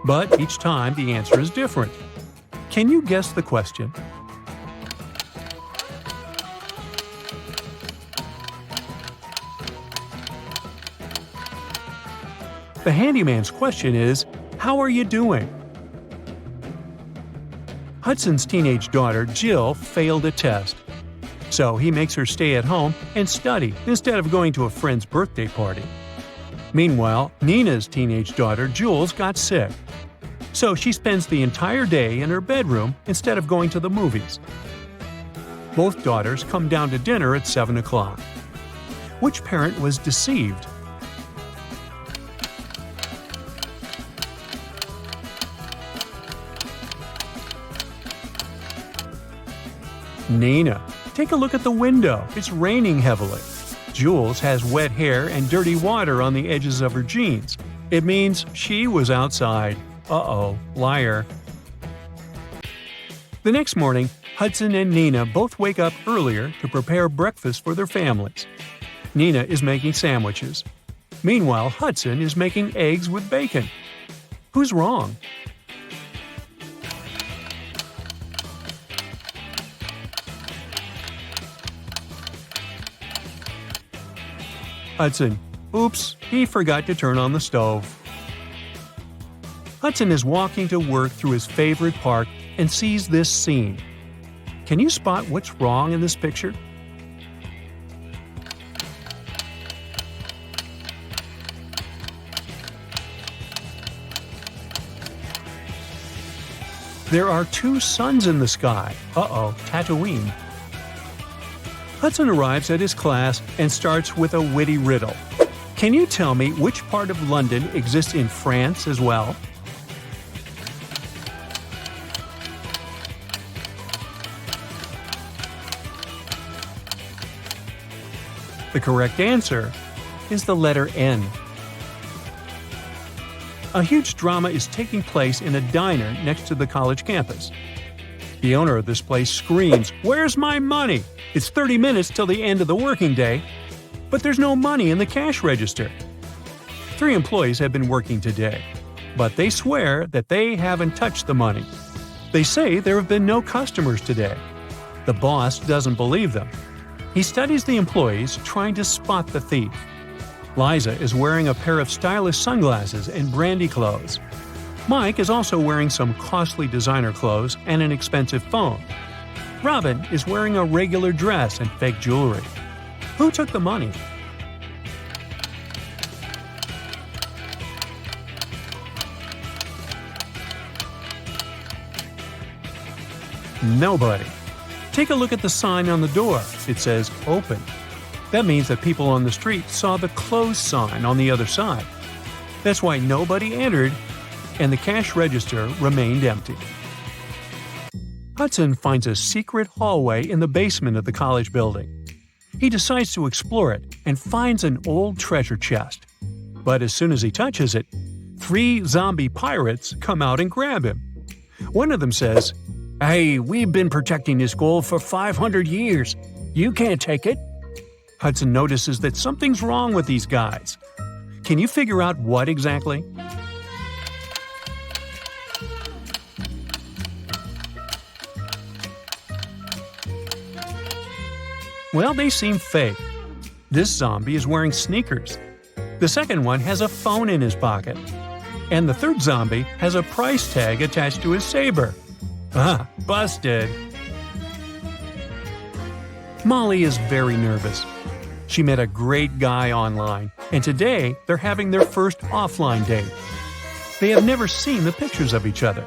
but each time the answer is different. Can you guess the question? The handyman's question is, "How are you doing?" Hudson's teenage daughter, Jill, failed a test. So he makes her stay at home and study instead of going to a friend's birthday party. Meanwhile, Nina's teenage daughter, Jules, got sick. So she spends the entire day in her bedroom instead of going to the movies. Both daughters come down to dinner at 7 o'clock. Which parent was deceived? Nina. Take a look at the window. It's raining heavily. Jules has wet hair and dirty water on the edges of her jeans. It means she was outside. Uh-oh, liar. The next morning, Hudson and Nina both wake up earlier to prepare breakfast for their families. Nina is making sandwiches. Meanwhile, Hudson is making eggs with bacon. Who's wrong? Hudson. Oops, he forgot to turn on the stove. Hudson is walking to work through his favorite park and sees this scene. Can you spot what's wrong in this picture? There are 2 suns in the sky. Uh-oh, Tatooine. Hudson arrives at his class and starts with a witty riddle. Can you tell me which part of London exists in France as well? The correct answer is the letter N. A huge drama is taking place in a diner next to the college campus. The owner of this place screams, "Where's my money? It's 30 minutes till the end of the working day." But there's no money in the cash register. 3 employees have been working today, but they swear that they haven't touched the money. They say there have been no customers today. The boss doesn't believe them. He studies the employees, trying to spot the thief. Liza is wearing a pair of stylish sunglasses and brandy clothes. Mike is also wearing some costly designer clothes and an expensive phone. Robin is wearing a regular dress and fake jewelry. Who took the money? Nobody. Take a look at the sign on the door. It says "Open." That means that people on the street saw the closed sign on the other side. That's why nobody entered, and the cash register remained empty. Hudson finds a secret hallway in the basement of the college building. He decides to explore it and finds an old treasure chest. But as soon as he touches it, 3 zombie pirates come out and grab him. One of them says, "Hey, we've been protecting this gold for 500 years. You can't take it." Hudson notices that something's wrong with these guys. Can you figure out what exactly? Well, they seem fake. This zombie is wearing sneakers. The second one has a phone in his pocket. And the third zombie has a price tag attached to his saber. Busted! Molly is very nervous. She met a great guy online, and today they're having their first offline date. They have never seen the pictures of each other.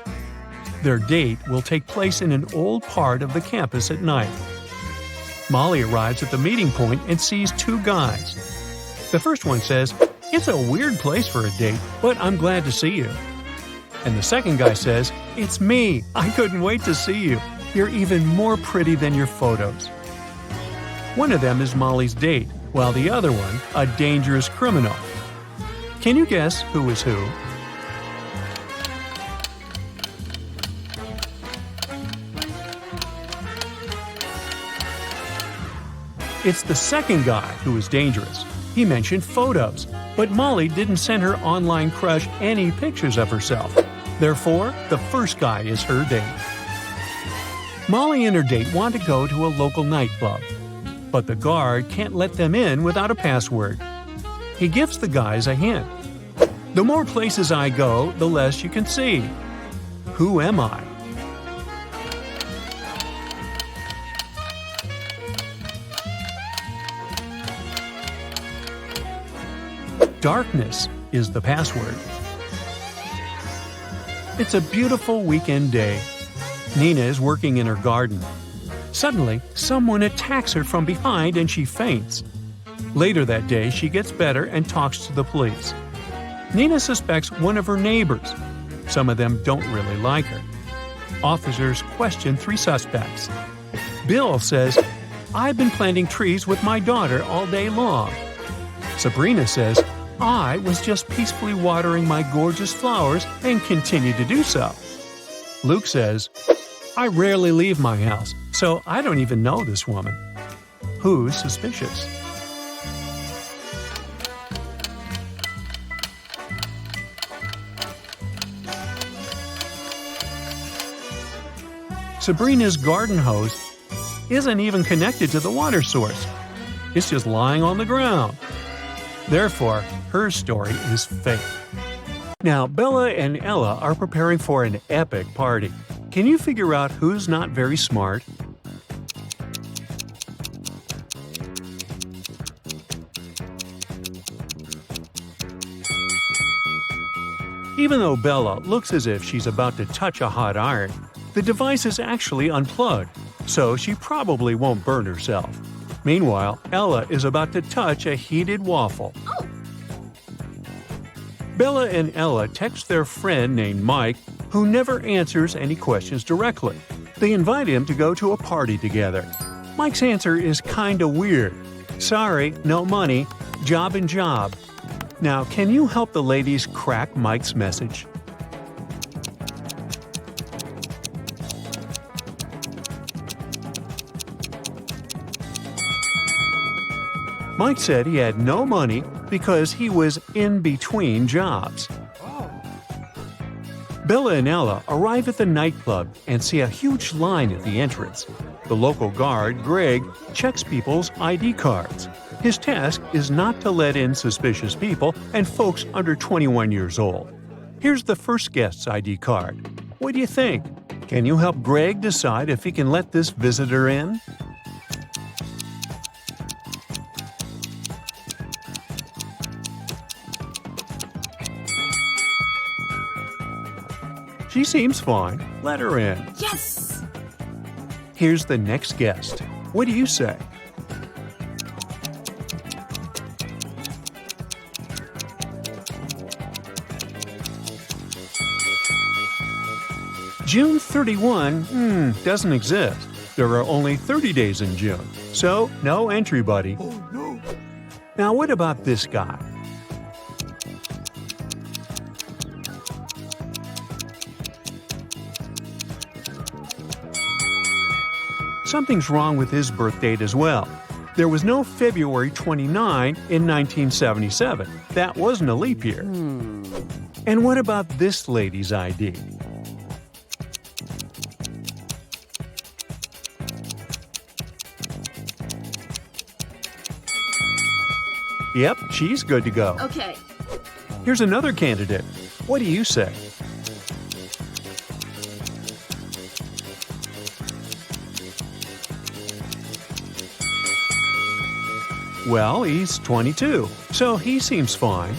Their date will take place in an old part of the campus at night. Molly arrives at the meeting point and sees 2 guys. The first one says, "It's a weird place for a date, but I'm glad to see you." And the second guy says, "It's me. I couldn't wait to see you. You're even more pretty than your photos." One of them is Molly's date, while the other one, a dangerous criminal. Can you guess who is who? It's the second guy who is dangerous. He mentioned photos, but Molly didn't send her online crush any pictures of herself. Therefore, the first guy is her date. Molly and her date want to go to a local nightclub, but the guard can't let them in without a password. He gives the guys a hint. "The more places I go, the less you can see. Who am I?" Darkness is the password. It's a beautiful weekend day. Nina is working in her garden. Suddenly, someone attacks her from behind and she faints. Later that day, she gets better and talks to the police. Nina suspects one of her neighbors. Some of them don't really like her. Officers question 3 suspects. Bill says, "I've been planting trees with my daughter all day long." Sabrina says, "I was just peacefully watering my gorgeous flowers and continue to do so." Luke says, "I rarely leave my house, so I don't even know this woman." Who's suspicious? Sabrina's garden hose isn't even connected to the water source. It's just lying on the ground. Therefore, her story is fake. Now, Bella and Ella are preparing for an epic party. Can you figure out who's not very smart? Even though Bella looks as if she's about to touch a hot iron, the device is actually unplugged, so she probably won't burn herself. Meanwhile, Ella is about to touch a heated waffle. Bella and Ella text their friend named Mike, who never answers any questions directly. They invite him to go to a party together. Mike's answer is kinda weird. Sorry, no money. Job and job. Now, can you help the ladies crack Mike's message? Mike said he had no money because he was in between jobs. Bella and Ella arrive at the nightclub and see a huge line at the entrance. The local guard, Greg, checks people's ID cards. His task is not to let in suspicious people and folks under 21 years old. Here's the first guest's ID card. What do you think? Can you help Greg decide if he can let this visitor in? She seems fine. Let her in. Yes! Here's the next guest. What do you say? June 31 doesn't exist. There are only 30 days in June, so no entry, buddy. Oh, no. Now what about this guy? Something's wrong with his birth date as well. There was no February 29 in 1977. That wasn't a leap year. And what about this lady's ID? Yep, she's good to go. Okay. Here's another candidate. What do you say? Well, he's 22, so he seems fine.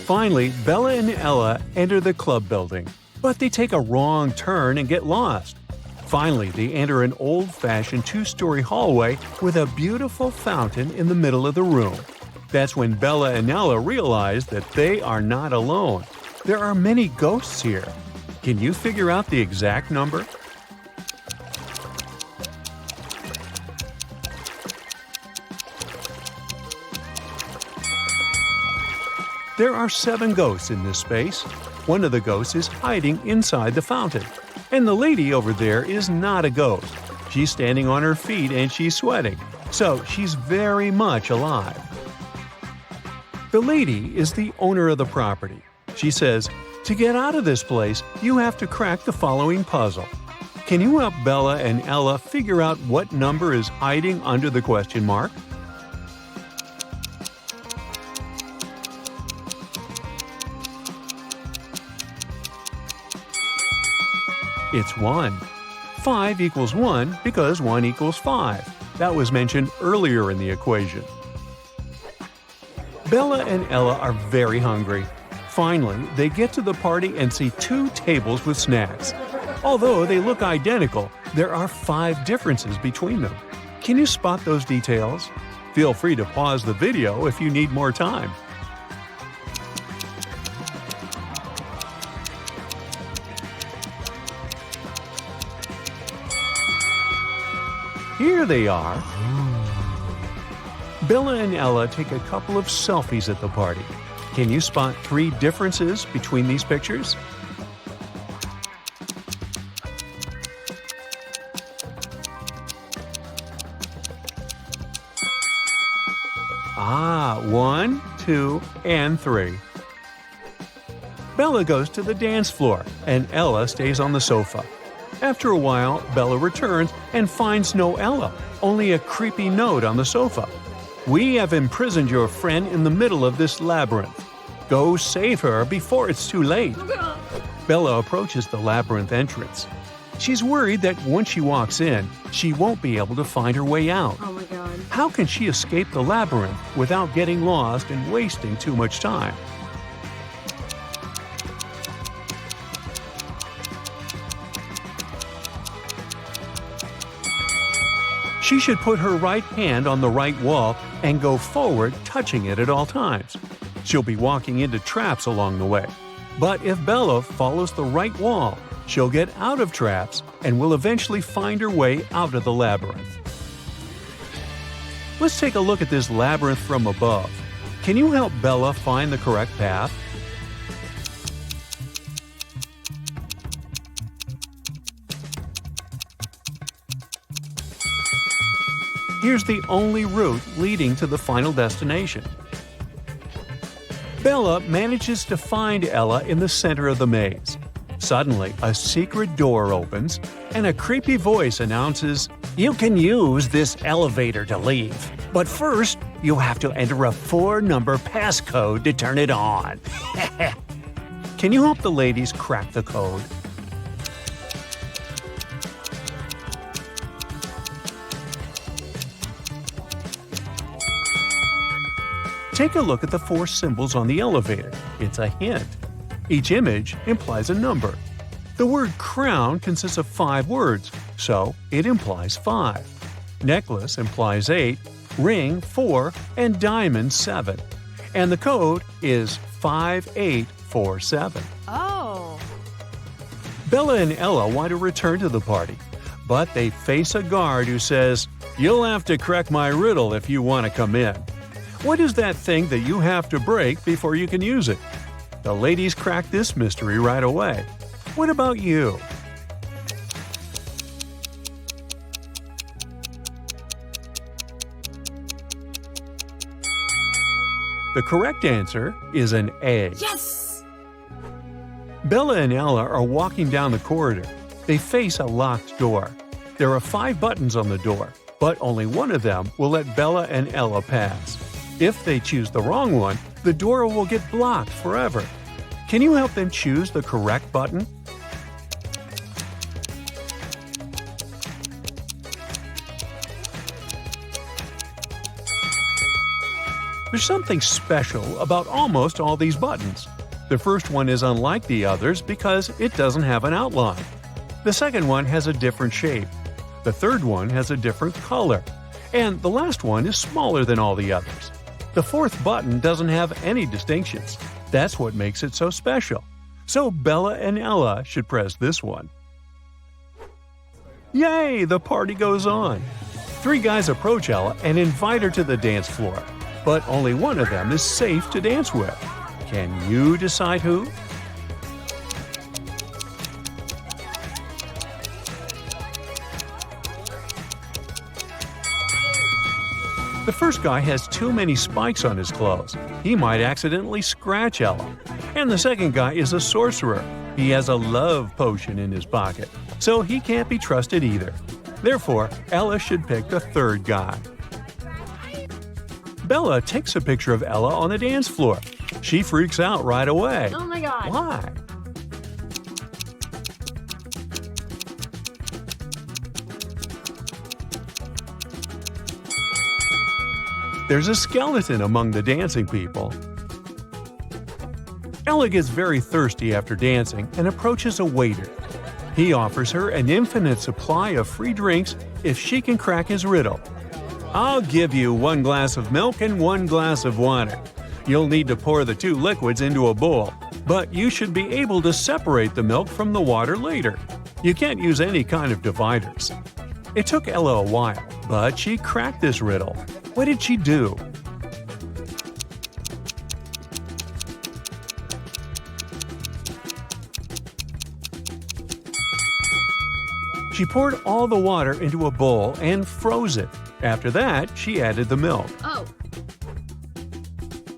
Finally, Bella and Ella enter the club building, but they take a wrong turn and get lost. Finally, they enter an old-fashioned two-story hallway with a beautiful fountain in the middle of the room. That's when Bella and Ella realize that they are not alone. There are many ghosts here. Can you figure out the exact number? There are 7 ghosts in this space. One of the ghosts is hiding inside the fountain. And the lady over there is not a ghost. She's standing on her feet and she's sweating. So she's very much alive. The lady is the owner of the property. She says, "To get out of this place, you have to crack the following puzzle. Can you help Bella and Ella figure out what number is hiding under the question mark?" It's 1. 5 equals 1 because 1 equals 5. That was mentioned earlier in the equation. Bella and Ella are very hungry. Finally, they get to the party and see 2 tables with snacks. Although they look identical, there are 5 differences between them. Can you spot those details? Feel free to pause the video if you need more time. Here they are. Bella and Ella take a couple of selfies at the party. Can you spot 3 differences between these pictures? Ah, 1, 2, and 3. Bella goes to the dance floor, and Ella stays on the sofa. After a while, Bella returns and finds no Ella, only a creepy note on the sofa. "We have imprisoned your friend in the middle of this labyrinth. Go save her before it's too late." Bella approaches the labyrinth entrance. She's worried that once she walks in, she won't be able to find her way out. Oh my god. How can she escape the labyrinth without getting lost and wasting too much time? She should put her right hand on the right wall and go forward, touching it at all times. She'll be walking into traps along the way. But if Bella follows the right wall, she'll get out of traps and will eventually find her way out of the labyrinth. Let's take a look at this labyrinth from above. Can you help Bella find the correct path? Here's the only route leading to the final destination. Bella manages to find Ella in the center of the maze. Suddenly, a secret door opens, and a creepy voice announces, "You can use this elevator to leave, but first, you have to enter a 4-number passcode to turn it on." Can you help the ladies crack the code? Take a look at the 4 symbols on the elevator. It's a hint. Each image implies a number. The word crown consists of 5 words, so it implies 5. Necklace implies 8, ring 4, and diamond 7. And the code is 5847. Oh. Bella and Ella want to return to the party, but they face a guard who says, "You'll have to crack my riddle if you want to come in." What is that thing that you have to break before you can use it? The ladies crack this mystery right away. What about you? The correct answer is an A. Yes! Bella and Ella are walking down the corridor. They face a locked door. There are 5 buttons on the door, but only one of them will let Bella and Ella pass. If they choose the wrong one, the door will get blocked forever. Can you help them choose the correct button? There's something special about almost all these buttons. The first one is unlike the others because it doesn't have an outline. The second one has a different shape. The third one has a different color. And the last one is smaller than all the others. The fourth button doesn't have any distinctions. That's what makes it so special. So Bella and Ella should press this one. Yay! The party goes on. 3 guys approach Ella and invite her to the dance floor. But only one of them is safe to dance with. Can you decide who? The first guy has too many spikes on his clothes. He might accidentally scratch Ella. And the second guy is a sorcerer. He has a love potion in his pocket, so he can't be trusted either. Therefore, Ella should pick the third guy. Bella takes a picture of Ella on the dance floor. She freaks out right away. Oh my god. Why? There's a skeleton among the dancing people. Ella gets very thirsty after dancing and approaches a waiter. He offers her an infinite supply of free drinks if she can crack his riddle. "I'll give you 1 glass of milk and 1 glass of water. You'll need to pour the 2 liquids into a bowl, but you should be able to separate the milk from the water later. You can't use any kind of dividers." It took Ella a while, but she cracked this riddle. What did she do? She poured all the water into a bowl and froze it. After that, she added the milk. Oh.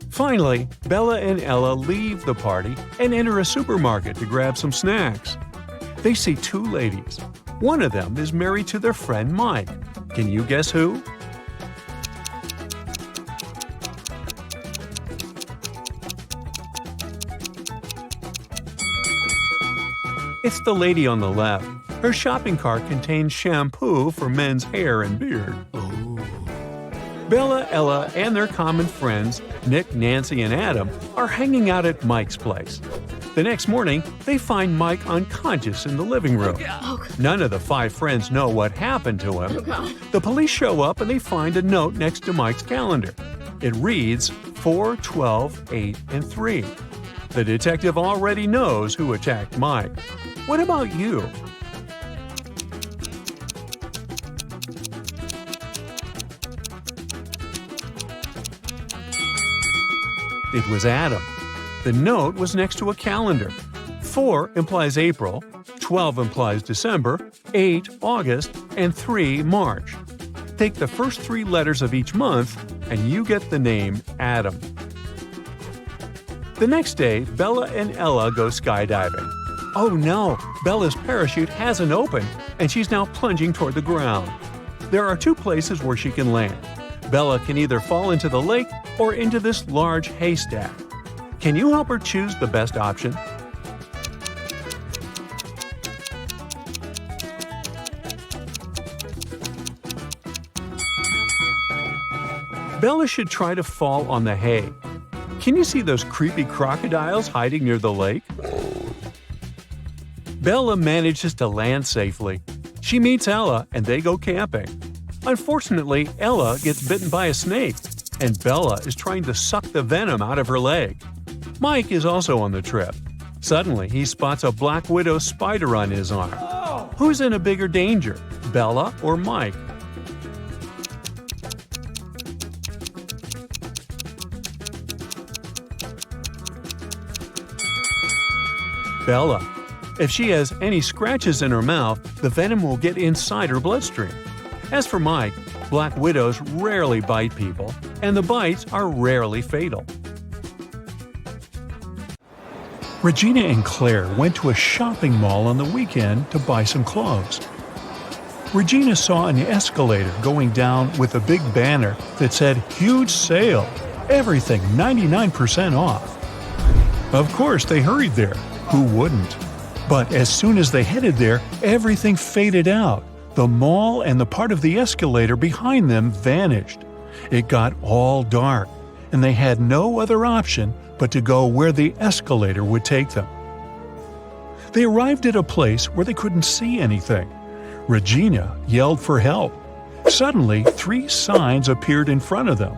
Finally, Bella and Ella leave the party and enter a supermarket to grab some snacks. They see 2 ladies. One of them is married to their friend Mike. Can you guess who? It's the lady on the left. Her shopping cart contains shampoo for men's hair and beard. Bella, Ella, and their common friends, Nick, Nancy, and Adam, are hanging out at Mike's place. The next morning, they find Mike unconscious in the living room. None of the 5 friends know what happened to him. The police show up and they find a note next to Mike's calendar. It reads 4, 12, 8, and 3. The detective already knows who attacked Mike. What about you? It was Adam. The note was next to a calendar. 4 implies April, 12 implies December, 8 August, and 3 March. Take the first 3 letters of each month, and you get the name Adam. The next day, Bella and Ella go skydiving. Oh no, Bella's parachute hasn't opened, and she's now plunging toward the ground. There are 2 places where she can land. Bella can either fall into the lake or into this large haystack. Can you help her choose the best option? Bella should try to fall on the hay. Can you see those creepy crocodiles hiding near the lake? Bella manages to land safely. She meets Ella and they go camping. Unfortunately, Ella gets bitten by a snake, and Bella is trying to suck the venom out of her leg. Mike is also on the trip. Suddenly, he spots a black widow spider on his arm. Who's in a bigger danger, Bella or Mike? Bella. If she has any scratches in her mouth, the venom will get inside her bloodstream. As for Mike, black widows rarely bite people, and the bites are rarely fatal. Regina and Claire went to a shopping mall on the weekend to buy some clothes. Regina saw an escalator going down with a big banner that said "Huge Sale! Everything 99% off!" Of course, they hurried there. Who wouldn't? But as soon as they headed there, everything faded out. The mall and the part of the escalator behind them vanished. It got all dark, and they had no other option but to go where the escalator would take them. They arrived at a place where they couldn't see anything. Regina yelled for help. Suddenly, 3 signs appeared in front of them.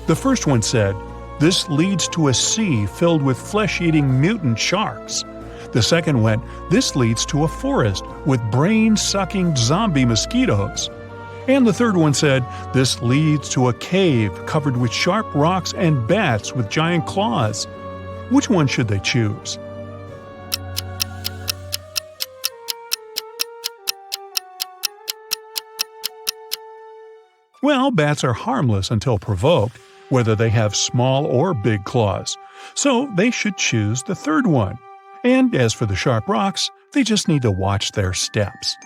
The first one said, "This leads to a sea filled with flesh-eating mutant sharks." The second went, "This leads to a forest with brain-sucking zombie mosquitoes." And the third one said, "This leads to a cave covered with sharp rocks and bats with giant claws." Which one should they choose? Well, bats are harmless until provoked, whether they have small or big claws. So they should choose the third one. And as for the sharp rocks, they just need to watch their steps.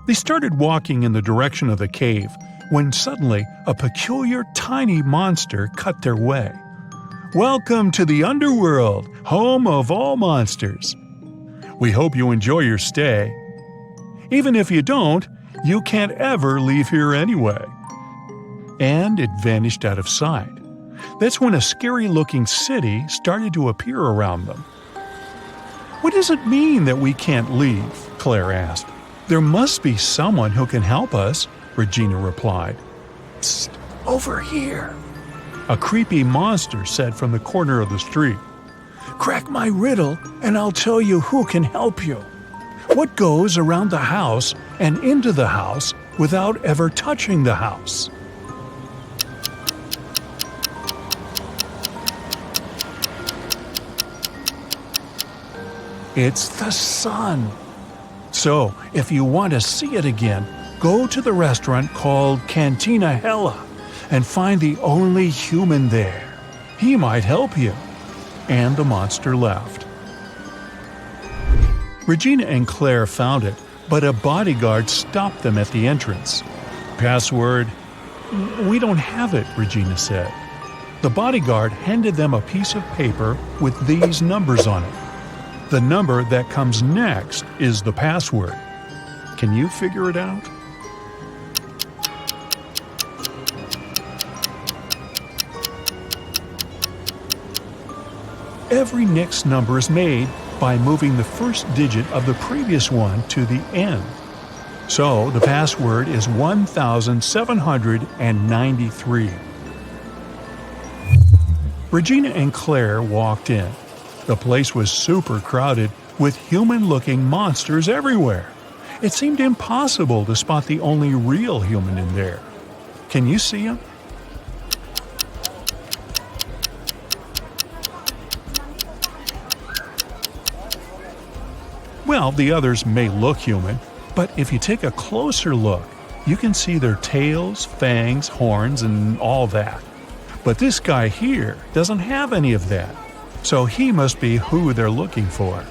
They started walking in the direction of the cave when suddenly a peculiar tiny monster cut their way. "Welcome to the underworld, home of all monsters. We hope you enjoy your stay. Even if you don't, you can't ever leave here anyway." And it vanished out of sight. That's when a scary-looking city started to appear around them. "What does it mean that we can't leave?" Claire asked. "There must be someone who can help us," Regina replied. "Psst, over here," a creepy monster said from the corner of the street. "Crack my riddle and I'll tell you who can help you. What goes around the house and into the house without ever touching the house?" It's the sun. So, if you want to see it again, go to the restaurant called Cantina Hella and find the only human there. He might help you. And the monster left. Regina and Claire found it, but a bodyguard stopped them at the entrance. "Password?" "We don't have it," Regina said. The bodyguard handed them a piece of paper with these numbers on it. The number that comes next is the password. Can you figure it out? Every next number is made by moving the first digit of the previous one to the end. So the password is 1793. Regina and Claire walked in. The place was super crowded with human-looking monsters everywhere. It seemed impossible to spot the only real human in there. Can you see him? Well, the others may look human, but if you take a closer look, you can see their tails, fangs, horns, and all that. But this guy here doesn't have any of that, so he must be who they're looking for.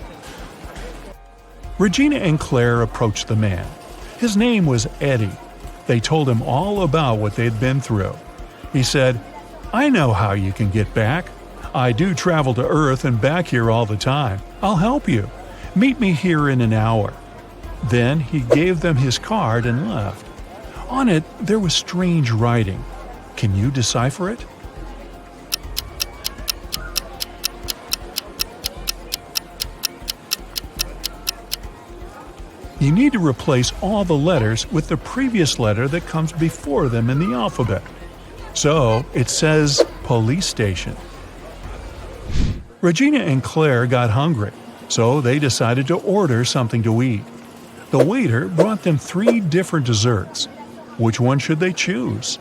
Regina and Claire approached the man. His name was Eddie. They told him all about what they'd been through. He said, "I know how you can get back. I do travel to Earth and back here all the time. I'll help you. Meet me here in an hour." Then he gave them his card and left. On it, there was strange writing. Can you decipher it? You need to replace all the letters with the previous letter that comes before them in the alphabet. So it says police station. Regina and Claire got hungry, so they decided to order something to eat. The waiter brought them 3 different desserts. Which one should they choose?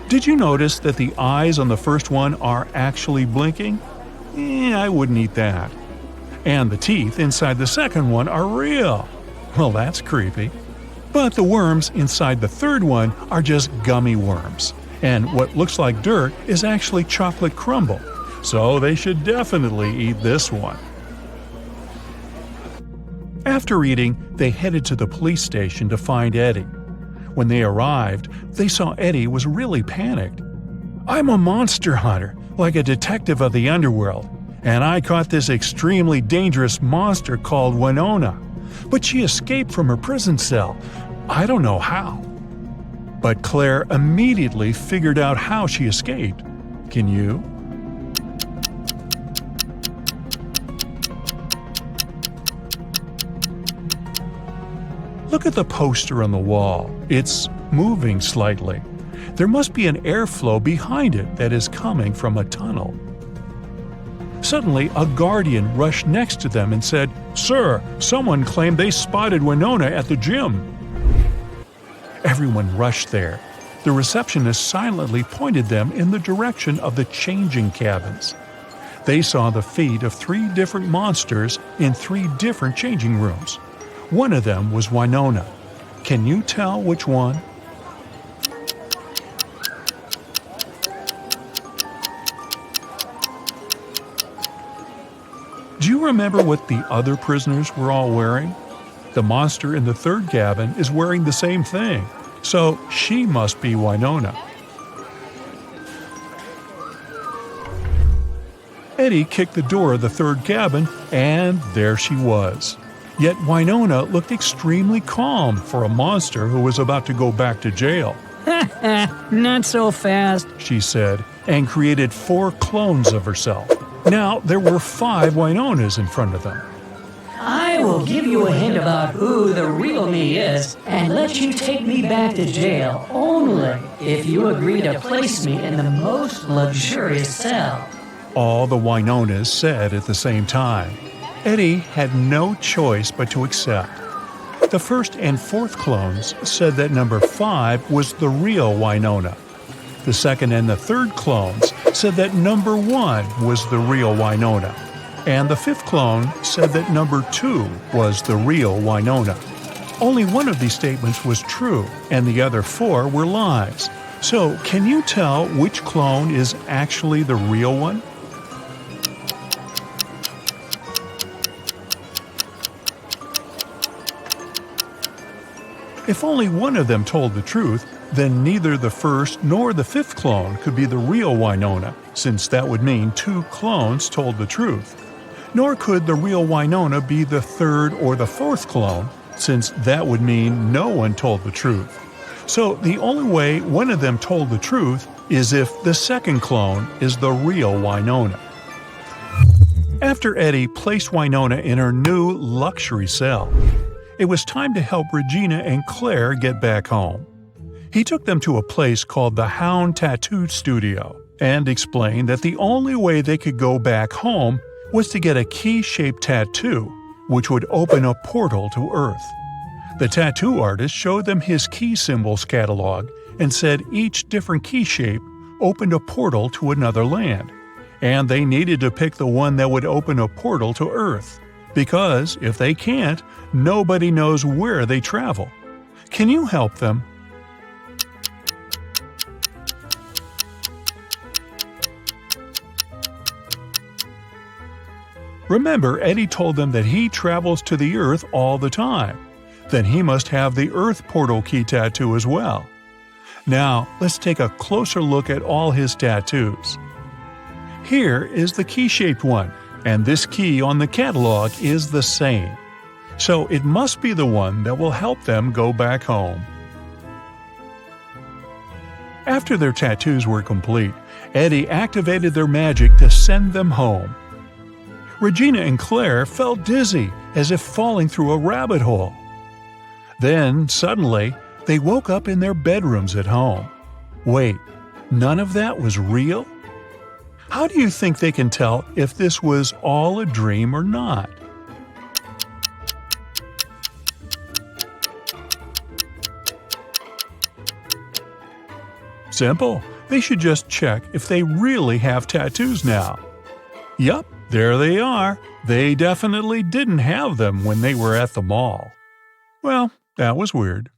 Did you notice that the eyes on the first one are actually blinking? I wouldn't eat that. And the teeth inside the second one are real. Well, that's creepy. But the worms inside the third one are just gummy worms. And what looks like dirt is actually chocolate crumble. So they should definitely eat this one. After eating, they headed to the police station to find Eddie. When they arrived, they saw Eddie was really panicked. "I'm a monster hunter, like a detective of the underworld, and I caught this extremely dangerous monster called Winona. But she escaped from her prison cell. I don't know how." But Claire immediately figured out how she escaped. Can you? Look at the poster on the wall. It's moving slightly. There must be an airflow behind it that is coming from a tunnel. Suddenly, a guardian rushed next to them and said, "Sir, someone claimed they spotted Winona at the gym." Everyone rushed there. The receptionist silently pointed them in the direction of the changing cabins. They saw the feet of 3 different monsters in 3 different changing rooms. One of them was Winona. Can you tell which one? Do you remember what the other prisoners were all wearing? The monster in the third cabin is wearing the same thing, so she must be Winona. Eddie kicked the door of the third cabin, and there she was. Yet Winona looked extremely calm for a monster who was about to go back to jail. Not so fast, she said, and created 4 clones of herself. Now there were 5 Winonas in front of them. I will give you a hint about who the real me is and let you take me back to jail only if you agree to place me in the most luxurious cell. All the Winonas said at the same time. Eddie had no choice but to accept. The first and fourth clones said that number 5 was the real Winona. The second and the third clones said that number 1 was the real Winona. And the fifth clone said that number 2 was the real Winona. Only one of these statements was true, and the other 4 were lies. So, can you tell which clone is actually the real one? If only one of them told the truth, then neither the first nor the fifth clone could be the real Winona, since that would mean 2 clones told the truth. Nor could the real Winona be the third or the fourth clone, since that would mean no one told the truth. So the only way one of them told the truth is if the second clone is the real Winona. After Eddie placed Winona in her new luxury cell, it was time to help Regina and Claire get back home. He took them to a place called the Hound Tattoo Studio and explained that the only way they could go back home was to get a key-shaped tattoo, which would open a portal to Earth. The tattoo artist showed them his key symbols catalog and said each different key shape opened a portal to another land, and they needed to pick the one that would open a portal to Earth, because if they can't, nobody knows where they travel. Can you help them? Remember, Eddie told them that he travels to the Earth all the time. Then he must have the Earth portal key tattoo as well. Now, let's take a closer look at all his tattoos. Here is the key-shaped one, and this key on the catalog is the same. So it must be the one that will help them go back home. After their tattoos were complete, Eddie activated their magic to send them home. Regina and Claire felt dizzy, as if falling through a rabbit hole. Then, suddenly, they woke up in their bedrooms at home. Wait, none of that was real? How do you think they can tell if this was all a dream or not? Simple. They should just check if they really have tattoos now. Yup, there they are. They definitely didn't have them when they were at the mall. Well, that was weird.